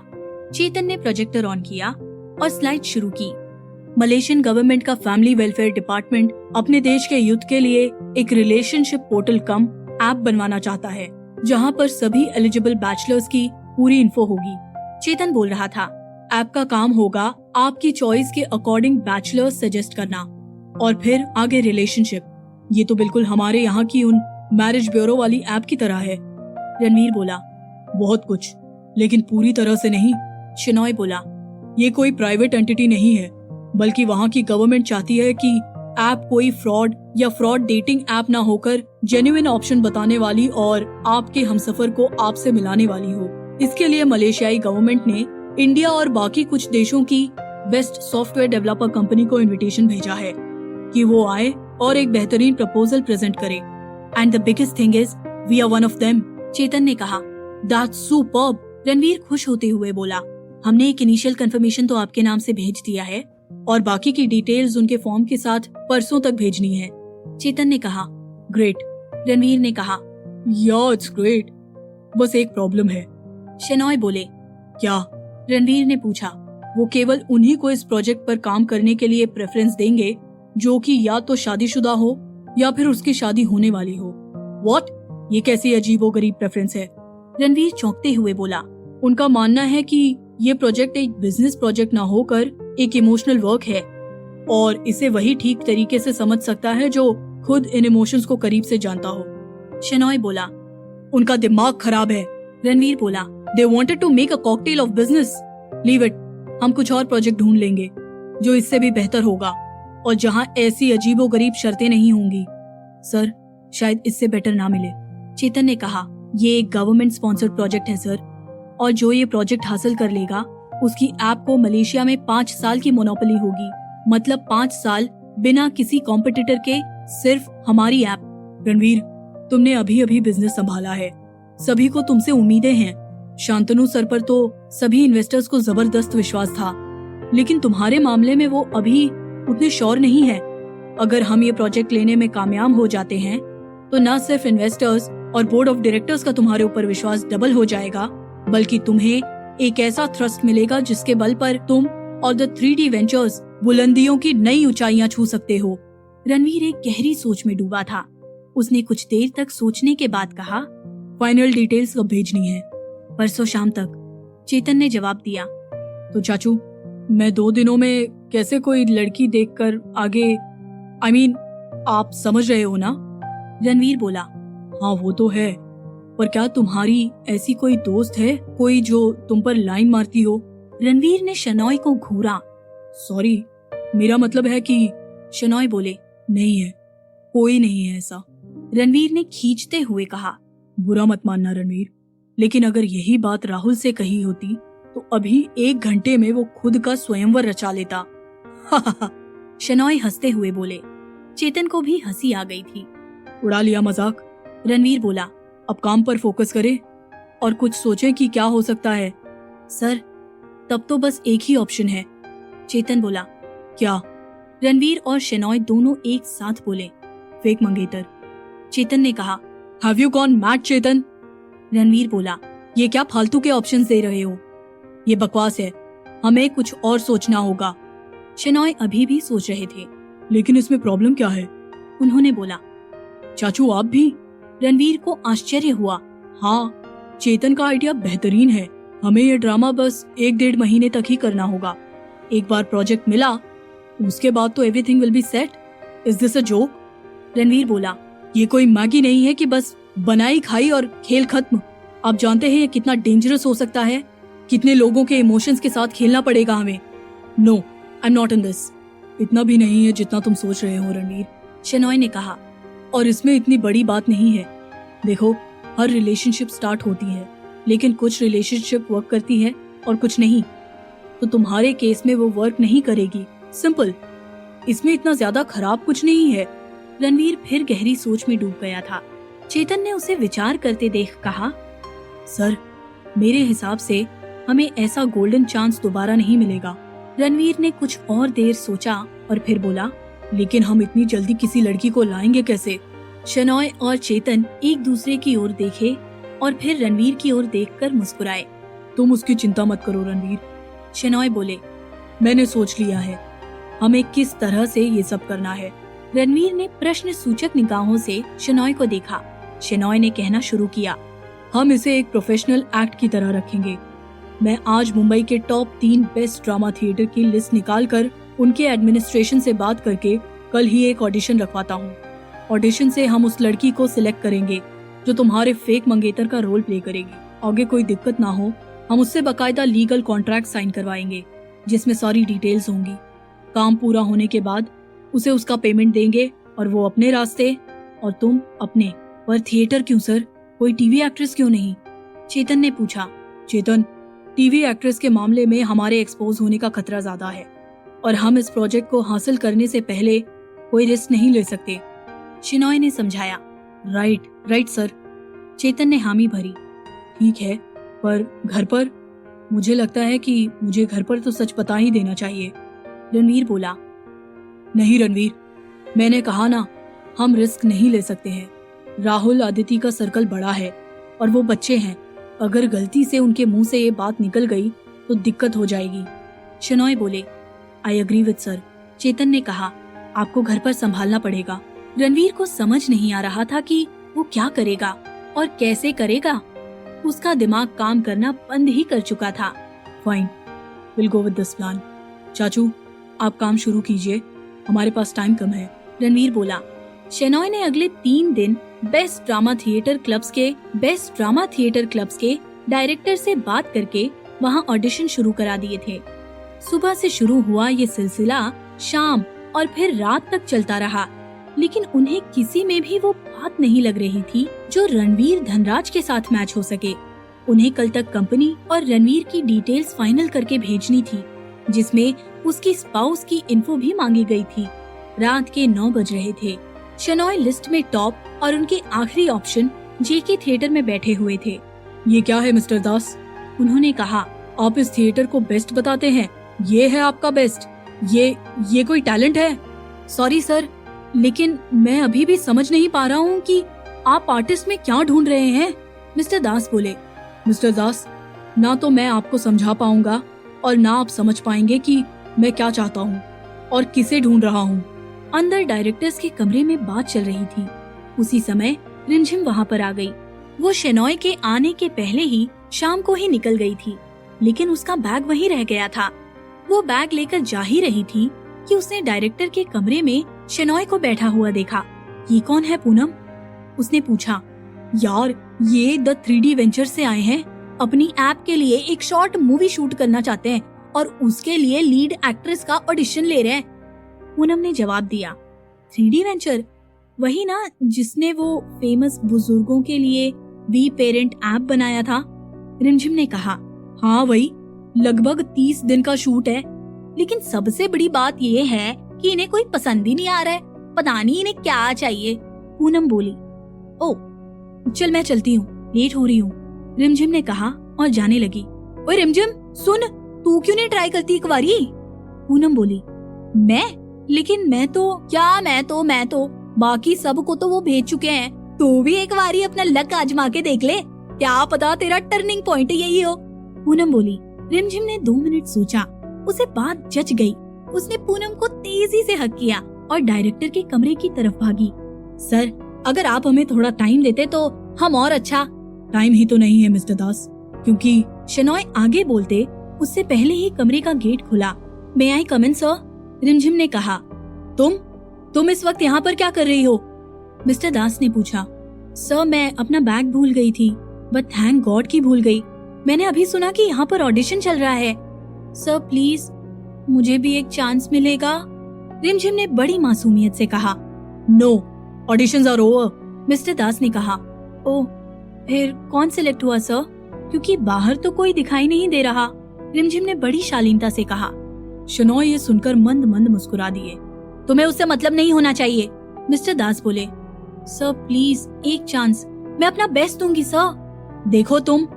चेतन ने प्रोजेक्टर ऑन किया और स्लाइड शुरू की। मलेशियन गवर्नमेंट का फैमिली वेलफेयर डिपार्टमेंट अपने देश के यूथ के लिए एक रिलेशनशिप पोर्टल कम ऐप बनवाना चाहता है जहां पर सभी एलिजिबल बैचलर्स की पूरी इन्फो होगी। चेतन बोल रहा था। ऐप का काम होगा आपकी चॉइस के अकॉर्डिंग बैचलर्स सजेस्ट करना और फिर आगे रिलेशनशिप। ये तो बिल्कुल हमारे यहाँ की उन मैरिज ब्यूरो वाली ऐप की तरह है। रणवीर बोला। बहुत कुछ, लेकिन पूरी तरह से नहीं। शेनॉय बोला। ये कोई प्राइवेट एंटिटी नहीं है, बल्कि वहाँ की गवर्नमेंट चाहती है कि ऐप कोई फ्रॉड या फ्रॉड डेटिंग ऐप ना होकर जेन्युइन ऑप्शन बताने वाली और आपके हमसफर को आपसे मिलाने वाली हो। इसके लिए मलेशियाई गवर्नमेंट ने इंडिया और बाकी कुछ देशों की बेस्ट सॉफ्टवेयर डेवलपर कंपनी को इनविटेशन भेजा है कि वो आए और एक बेहतरीन प्रपोजल प्रेजेंट करे। And the biggest thing is we are one of them. Chetan ने कहा। That's superb. रणवीर खुश होते हुए बोला। हमने एक इनिशियल कंफर्मेशन तो आपके नाम से भेज दिया है और बाकी की डिटेल्स उनके फॉर्म के साथ परसों तक भेजनी है। चेतन ने कहा। ग्रेट। रणवीर ने कहा। या इट्स ग्रेट, बस एक प्रॉब्लम है। शेनॉय बोले। क्या? रणवीर ने पूछा। वो केवल उन्हीं को इस प्रोजेक्ट पर काम करने के लिए प्रेफरेंस देंगे जो कि या तो शादीशुदा हो या फिर उसकी शादी होने वाली हो। व्हाट? ये कैसी अजीबोगरीब प्रेफरेंस है? रणवीर चौंकते हुए बोला। उनका मानना है कि ये प्रोजेक्ट एक बिजनेस प्रोजेक्ट ना होकर एक इमोशनल वर्क है और इसे वही ठीक तरीके से समझ सकता है जो खुद इन इमोशंस को करीब से जानता हो। शेनॉय बोला। उनका दिमाग खराब है। रणवीर बोला। They wanted to make a cocktail of business. Leave it. हम कुछ और प्रोजेक्ट ढूंढ लेंगे जो इससे भी बेहतर होगा और जहां ऐसी अजीबोगरीब शर्तें नहीं होंगी। सर, शायद इससे बेटर ना मिले। चेतन ने कहा। ये एक गवर्नमेंट स्पॉन्सर्ड प्रोजेक्ट है सर, और जो ये प्रोजेक्ट हासिल कर लेगा उसकी ऐप को मलेशिया में 5 साल की मोनोपोली होगी। मतलब 5 साल बिना किसी कॉम्पिटिटर के सिर्फ हमारी ऐप। रणवीर, तुमने अभी अभी बिजनेस संभाला है, सभी को तुमसे उम्मीदें हैं। शांतनु सर पर तो सभी इन्वेस्टर्स को जबरदस्त विश्वास था, लेकिन तुम्हारे मामले में वो अभी उतने श्योर नहीं है। अगर हम ये प्रोजेक्ट लेने में कामयाब हो जाते हैं तो न सिर्फ इन्वेस्टर्स और बोर्ड ऑफ डायरेक्टर्स का तुम्हारे ऊपर विश्वास डबल हो जाएगा, बल्कि तुम्हें एक ऐसा थ्रस्ट मिलेगा जिसके बल पर तुम और द 3D वेंचर्स बुलंदियों की नई ऊंचाइयां छू सकते हो। रणवीर एक गहरी सोच में डूबा था। उसने कुछ देर तक सोचने के बाद कहा। फाइनल डिटेल्स कब भेजनी है? परसों शाम तक। चेतन ने जवाब दिया। तो चाचू, मैं 2 दिनों में कैसे कोई लड़की देखकर आगे, आप समझ रहे हो ना? रणवीर बोला। हाँ वो तो है, पर क्या तुम्हारी ऐसी कोई दोस्त है, कोई जो तुम पर लाइन मारती हो? रणवीर ने शेनॉय को घूरा। सॉरी, मेरा मतलब है कि। शेनॉय बोले। नहीं है, कोई नहीं है ऐसा। रणवीर ने खींचते हुए कहा। बुरा मत मानना रणवीर, लेकिन अगर यही बात राहुल से कही होती तो अभी 1 घंटे में वो खुद का स्वयंवर रचा लेता। शेनॉय हंसते हुए बोले। चेतन को भी हंसी आ गई थी। उड़ा लिया मजाक। रणवीर बोला। अब काम पर फोकस करें और कुछ सोचें कि क्या हो सकता है। सर, तब तो बस एक ही ऑप्शन है। चेतन बोला। क्या? रणवीर और शेनॉय दोनों एक साथ बोले। फेक मंगेतर। चेतन ने कहा। हैव यू गॉन मैड चेतन? रणवीर बोला। ये क्या फालतू के ऑप्शंस दे रहे हो? ये बकवास है, हमें कुछ और सोचना होगा। शेनॉय अभी भी सोच रहे थे। लेकिन इसमें प्रॉब्लम क्या है? उन्होंने बोला। चाचू आप भी? रणवीर को आश्चर्य हुआ। हाँ, चेतन का आइडिया बेहतरीन है। हमें ये ड्रामा बस 1-1.5 महीने तक ही करना होगा। एक बार प्रोजेक्ट मिला उसके बाद तो everything will be set. Is this a joke? Ranveer बोला। ये कोई मैगी नहीं है कि बस बनाई खाई और खेल खत्म। आप जानते हैं ये कितना डेंजरस हो सकता है, कितने लोगों के इमोशंस के साथ खेलना पड़ेगा हमें। No, I am not in this. इतना भी नहीं है जितना तुम सोच रहे हो रणवीर। शेनॉय ने कहा, और इसमें इतनी बड़ी बात नहीं है। देखो, हर रिलेशनशिप स्टार्ट होती है, लेकिन कुछ रिलेशनशिप वर्क करती है और कुछ नहीं। तो तुम्हारे केस में वो वर्क नहीं करेगी, सिंपल। इसमें इतना ज्यादा खराब कुछ नहीं है। रणवीर फिर गहरी सोच में डूब गया था। चेतन ने उसे विचार करते देख कहा, सर, मेरे हिसाब से हमें ऐसा गोल्डन चांस दोबारा नहीं मिलेगा। रणवीर ने कुछ और देर सोचा और फिर बोला, लेकिन हम इतनी जल्दी किसी लड़की को लाएंगे कैसे? शेनॉय और चेतन एक दूसरे की ओर देखे और फिर रणवीर की ओर देखकर मुस्कुराए। तुम उसकी चिंता मत करो रणवीर, शेनॉय बोले। मैंने सोच लिया है हमें किस तरह से ये सब करना है। रणवीर ने प्रश्न सूचक निगाहों से शेनॉय को देखा। शेनॉय ने कहना शुरू किया, हम इसे एक प्रोफेशनल एक्ट की तरह रखेंगे। मैं आज मुंबई के टॉप 3 बेस्ट ड्रामा थिएटर की लिस्ट निकाल कर उनके एडमिनिस्ट्रेशन से बात करके कल ही एक ऑडिशन रखवाता हूँ। ऑडिशन से हम उस लड़की को सिलेक्ट करेंगे जो तुम्हारे फेक मंगेतर का रोल प्ले करेगी। आगे कोई दिक्कत ना हो, हम उससे बकायदा लीगल कॉन्ट्रैक्ट साइन करवाएंगे जिसमें सारी डिटेल्स होंगी। काम पूरा होने के बाद उसे उसका पेमेंट देंगे और वो अपने रास्ते और तुम अपने। पर थिएटर क्यों सर, कोई टीवी एक्ट्रेस क्यों नहीं? चेतन ने पूछा। चेतन, टीवी एक्ट्रेस के मामले में हमारे एक्सपोज होने का खतरा ज्यादा है और हम इस प्रोजेक्ट को हासिल करने से पहले कोई रिस्क नहीं ले सकते, शेनॉय ने समझाया। राइट सर, चेतन ने हामी भरी। ठीक है, पर घर पर? मुझे लगता है कि मुझे घर पर तो सच बता ही देना चाहिए, रणवीर बोला। नहीं रणवीर, मैंने कहा ना, हम रिस्क नहीं ले सकते हैं। राहुल आदिति का सर्कल बड़ा है और वो बच्चे हैं। अगर गलती से उनके मुंह से ये बात निकल गई तो दिक्कत हो जाएगी, शेनॉय बोले। आई एग्री विद सर, चेतन ने कहा। आपको घर पर संभालना पड़ेगा। रणवीर को समझ नहीं आ रहा था कि वो क्या करेगा और कैसे करेगा। उसका दिमाग काम करना बंद ही कर चुका था। Fine, will go with this plan. चाचू, आप काम शुरू कीजिए, हमारे पास टाइम कम है, रणवीर बोला। शेनॉय ने अगले 3 दिन बेस्ट ड्रामा थिएटर क्लब्स के डायरेक्टर से बात करके वहां ऑडिशन शुरू करा दिए थे। सुबह से शुरू हुआ ये सिलसिला शाम और फिर रात तक चलता रहा, लेकिन उन्हें किसी में भी वो बात नहीं लग रही थी जो रणवीर धनराज के साथ मैच हो सके। उन्हें कल तक कंपनी और रणवीर की डिटेल्स फाइनल करके भेजनी थी, जिसमें उसकी स्पाउस की इन्फो भी मांगी गई थी। रात के 9 बज रहे थे। शेनॉय लिस्ट में टॉप और उनके आखिरी ऑप्शन जेके थिएटर में बैठे हुए थे। ये क्या है मिस्टर दास? उन्होंने कहा। आप इस थिएटर को बेस्ट बताते हैं, ये है आपका बेस्ट? ये कोई टैलेंट है? सॉरी सर, लेकिन मैं अभी भी समझ नहीं पा रहा हूँ कि आप आर्टिस्ट में क्या ढूंढ रहे हैं, मिस्टर दास बोले। मिस्टर दास, ना तो मैं आपको समझा पाऊंगा और ना आप समझ पाएंगे कि मैं क्या चाहता हूँ और किसे ढूंढ रहा हूँ। अंदर डायरेक्टर्स के कमरे में बात चल रही थी। उसी समय रिमझिम वहाँ पर आ गई। वो शेनॉय के आने के पहले ही शाम को ही निकल गई थी, लेकिन उसका बैग वहीं रह गया था। वो बैग लेकर जा ही रही थी कि उसने डायरेक्टर के कमरे में शेनॉय को बैठा हुआ देखा। ये कौन है पूनम? उसने पूछा। यार, ये द 3D वेंचर से आए हैं। अपनी ऐप के लिए एक शॉर्ट मूवी शूट करना चाहते हैं और उसके लिए लीड एक्ट्रेस का ऑडिशन ले रहे हैं, पूनम ने जवाब दिया। 3D वेंचर, वही ना जिसने वो फेमस बुजुर्गों के लिए वी पेरेंट ऐप बनाया था, रिमझिम ने कहा। हाँ वही, लगभग 30 दिन का शूट है। लेकिन सबसे बड़ी बात ये है कि इन्हें कोई पसंद ही नहीं आ रहा है। पता नहीं इन्हें क्या चाहिए, पूनम बोली। ओ, चल मैं चलती हूँ, लेट हो रही हूँ, रिमझिम ने कहा और जाने लगी। ओए रिमझिम सुन, तू क्यों नहीं ट्राई करती एक बारी? पूनम बोली। लेकिन मैं तो बाकी सब को तो वो भेज चुके हैं। तू भी एक बारी अपना लक आजमा के देख ले, क्या पता तेरा टर्निंग पॉइंट यही हो, पूनम बोली। रिमझिम ने 2 मिनट सोचा, उसे बात जच गई। उसने पूनम को तेजी से हक किया और डायरेक्टर के कमरे की तरफ भागी। सर, अगर आप हमें थोड़ा टाइम देते तो हम और अच्छा। टाइम ही तो नहीं है मिस्टर दास, क्योंकि शेनॉय आगे बोलते उससे पहले ही कमरे का गेट खुला। मे आई कम इन सर? रिमझिम ने कहा। तुम इस वक्त यहाँ पर क्या कर रही हो? मिस्टर दास ने पूछा। सर, मैं अपना बैग भूल गई थी, बट थैंक गॉड की भूल गई। मैंने अभी सुना कि यहाँ पर ऑडिशन चल रहा है। सर प्लीज, मुझे भी एक चांस मिलेगा, रिमझिम ने बड़ी मासूमियत से कहा। No, auditions are over. Mister Das ने कहा। ओह, फिर कौन सिलेक्ट हुआ सर? क्योंकि बाहर तो कोई दिखाई नहीं दे रहा। रिमझिम ने बड़ी शालीनता से कहा। शनॉय ये सुनकर मंद मंद मुस्कुरा दिए। तुम्हें उससे मतलब नहीं होना चाहिए। मिस्टर दास बोले। सर प्लीज एक चांस, मैं अपना बेस्ट दूंगी सर। देखो तुम।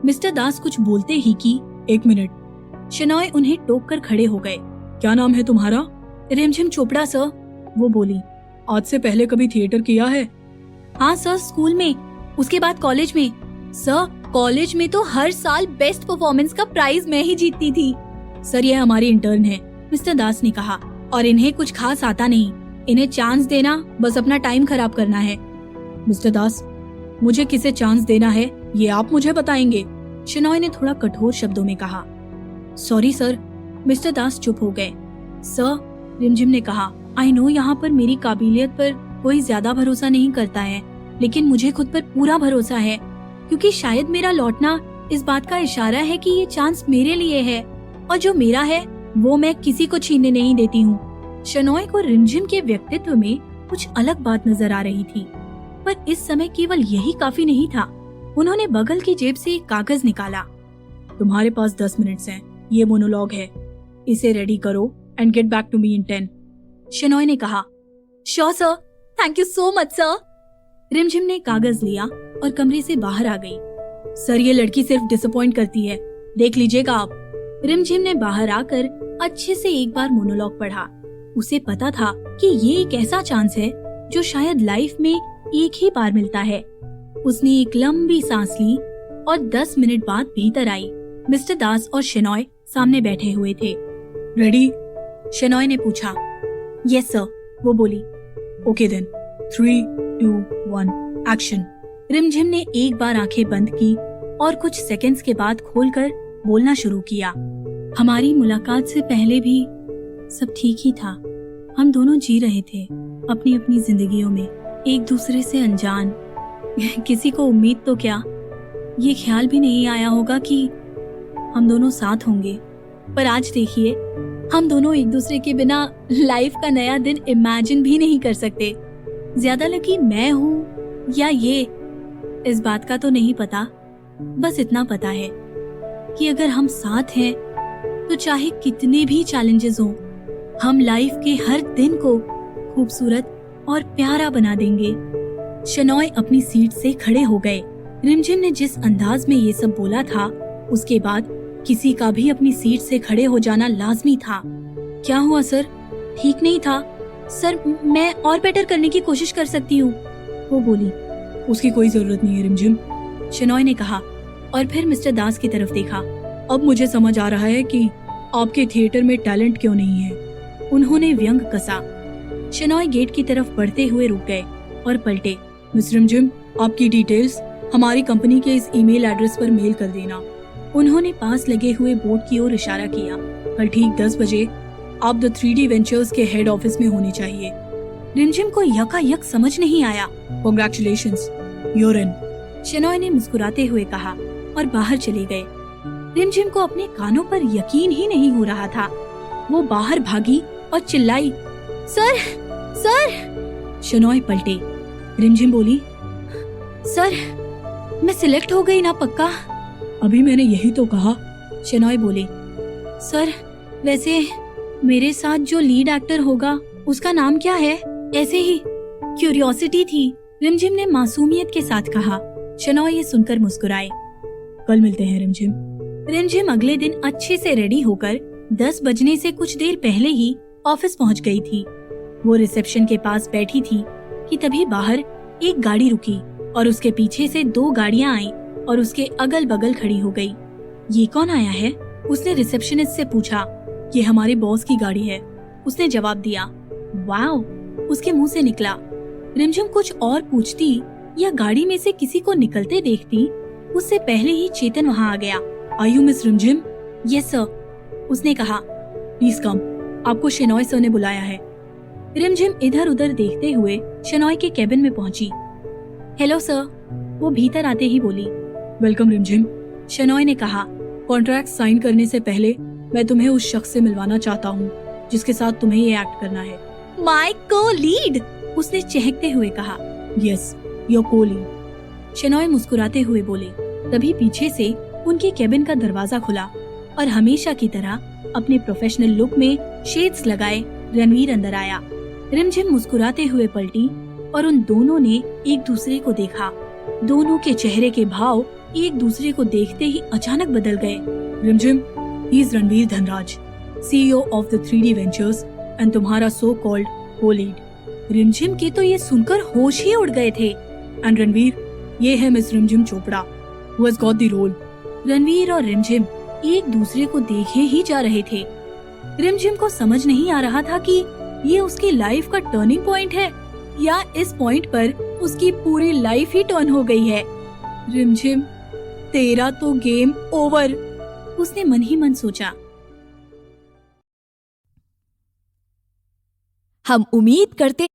मिस्टर दास कुछ बोलते ही कि 1 मिनट। शनॉय उन्हें टोक कर खड़े हो गए। क्या नाम है तुम्हारा? रिमझिम चोपड़ा सर। वो बोली। आज से पहले कभी थिएटर किया है? हाँ सर, स्कूल में, उसके बाद कॉलेज में। सर कॉलेज में तो हर साल बेस्ट परफॉर्मेंस का प्राइज मैं ही जीतती थी। सर ये हमारी इंटर्न है, मिस्टर दास ने कहा, और इन्हें कुछ खास आता नहीं। इन्हें चांस देना, बस अपना टाइम खराब करना है। मिस्टर दास, मुझे किसे चांस देना है ये आप मुझे बताएंगे। शनॉय ने थोड़ा कठोर शब्दों में कहा। Sorry sir. मिस्टर दास चुप हो गए। सर, रिमझिम ने कहा, आई नो यहाँ पर मेरी काबिलियत पर कोई ज्यादा भरोसा नहीं करता है, लेकिन मुझे खुद पर पूरा भरोसा है, क्योंकि शायद मेरा लौटना इस बात का इशारा है कि ये चांस मेरे लिए है, और जो मेरा है वो मैं किसी को छीनने नहीं देती हूँ। शनॉय को रिमझिम के व्यक्तित्व में कुछ अलग बात नजर आ रही थी, पर इस समय केवल यही काफी नहीं था। उन्होंने बगल की जेब से एक कागज निकाला। तुम्हारे पास 10 मिनट्स हैं। ये मोनोलॉग है, इसे रेडी करो and get back to me in 10। Shenoy ने कहा। Sure sir, thank you so much sir. Rimjhim ने कागज लिया और कमरे से बाहर आ गई। सर ये लड़की सिर्फ डिसअपॉइंट करती है, देख लीजिएगा आप। रिमझिम ने बाहर आकर अच्छे से एक बार मोनोलॉग पढ़ा। उसे पता था कि ये एक ऐसा चांस है जो शायद लाइफ में एक ही बार मिलता है। उसने एक लंबी सांस ली और 10 मिनट बाद भीतर आई। मिस्टर दास और शनॉय सामने बैठे हुए थे। रेडी? शनॉय ने पूछा। यस सर, वो बोली। Okay then, 3, 2, 1, action. रिमझिम ने एक बार आंखें बंद की और कुछ सेकंड्स के बाद खोलकर बोलना शुरू किया। हमारी मुलाकात से पहले भी सब ठीक ही था। हम दोनों जी रहे थे अपनी अपनी जिंदगियों में, एक दूसरे से अनजान। किसी को उम्मीद तो क्या, ये ख्याल भी नहीं आया होगा कि हम दोनों साथ होंगे। पर आज देखिए, हम दोनों एक दूसरे के बिना लाइफ का नया दिन इमेजिन भी नहीं कर सकते। ज्यादा लकी मैं हूँ या ये, इस बात का तो नहीं पता। बस इतना पता है कि अगर हम साथ हैं तो चाहे कितने भी चैलेंजेस हों, हम लाइफ के हर दिन को खूबसूरत और प्यारा बना देंगे। शनॉय अपनी सीट से खड़े हो गए। रिमझिम ने जिस अंदाज में ये सब बोला था, उसके बाद किसी का भी अपनी सीट से खड़े हो जाना लाजमी था। क्या हुआ सर? ठीक नहीं था? सर मैं और बेटर करने की कोशिश कर सकती हूँ, वो बोली। उसकी कोई जरूरत नहीं है रिमझिम, शनॉय ने कहा, और फिर मिस्टर दास की तरफ देखा। अब मुझे समझ आ रहा है कि आपके थिएटर में टैलेंट क्यों नहीं है। उन्होंने व्यंग कसा। शनॉय गेट की तरफ बढ़ते हुए रुक गए और पलटे। मिस रिमझिम, आपकी डिटेल्स हमारी कंपनी के इस ईमेल एड्रेस पर मेल कर देना। उन्होंने पास लगे हुए बोर्ड की ओर इशारा किया। कल ठीक 10 बजे आप द 3D वेंचर्स के हेड ऑफिस में होने चाहिए। रिमझिम को यकायक समझ नहीं आया। कांग्रेचुलेशंस, यूर इन, शनॉय ने मुस्कुराते हुए कहा और बाहर चले गए। रिमझिम को अपने कानों पर यकीन ही नहीं हो रहा था। वो बाहर भागी और चिल्लाई, सर सर। शनॉय पलटे। रिमझिम बोली, सर मैं सिलेक्ट हो गई ना पक्का? अभी मैंने यही तो कहा। शनॉय बोले। सर वैसे मेरे साथ जो लीड एक्टर होगा उसका नाम क्या है? ऐसे ही क्यूरियोसिटी थी, रिमझिम ने मासूमियत के साथ कहा। शनॉय ये सुनकर मुस्कुराए। कल मिलते हैं रिमझिम। रिमझिम अगले दिन अच्छे से रेडी होकर 10 बजने से कुछ देर पहले ही ऑफिस पहुंच गई थी। वो रिसेप्शन के पास बैठी थी कि तभी बाहर एक गाड़ी रुकी और उसके पीछे से 2 गाड़ियां आईं और उसके अगल बगल खड़ी हो गई। ये कौन आया है? उसने रिसेप्शनिस्ट से पूछा। ये हमारे बॉस की गाड़ी है, उसने जवाब दिया। वाओ, उसके मुंह से निकला। रिमझिम कुछ और पूछती या गाड़ी में से किसी को निकलते देखती, उससे पहले ही चेतन वहाँ आ गया। आर यू मिस रिमझिम? यस सर, उसने कहा। प्लीज कम, आपको शनॉय सर ने बुलाया है। रिमझिम इधर उधर देखते हुए शनॉय के केबिन में पहुंची। हेलो सर, वो भीतर आते ही बोली। वेलकम रिमझिम, शनॉय ने कहा। कॉन्ट्रैक्ट साइन करने से पहले मैं तुम्हें उस शख्स से मिलवाना चाहता हूँ जिसके साथ तुम्हें ये एक्ट करना है। माय को लीड, उसने चहकते हुए कहा। Yes, your Koli. शेनॉय मुस्कुराते हुए बोले। तभी पीछे से उनके केबिन का दरवाजा खुला और हमेशा की तरह अपने प्रोफेशनल लुक में शेड्स लगाए रणवीर अंदर आया। रिमझिम मुस्कुराते हुए पलटी और उन दोनों ने एक दूसरे को देखा। दोनों के चेहरे के भाव एक दूसरे को देखते ही अचानक बदल गए। रिमझिम, he is Ranveer Dhanraj, CEO of the 3D ventures and तुम्हारा सो कॉल्ड को-लीड। रिमझिम के तो ये सुनकर होश ही उड़ गए थे। एंड रणवीर, ये है miss Rimjhim Chopra, who has got the role. Ranveer और रिमझिम एक दूसरे को देखे ही जा रहे थे। रिमझिम को समझ नहीं आ रहा था कि ये उसकी लाइफ का टर्निंग पॉइंट है या इस पॉइंट पर उसकी पूरी लाइफ ही टर्न हो गई है। रिमझिम, तेरा तो गेम ओवर, उसने मन ही मन सोचा। हम उम्मीद करते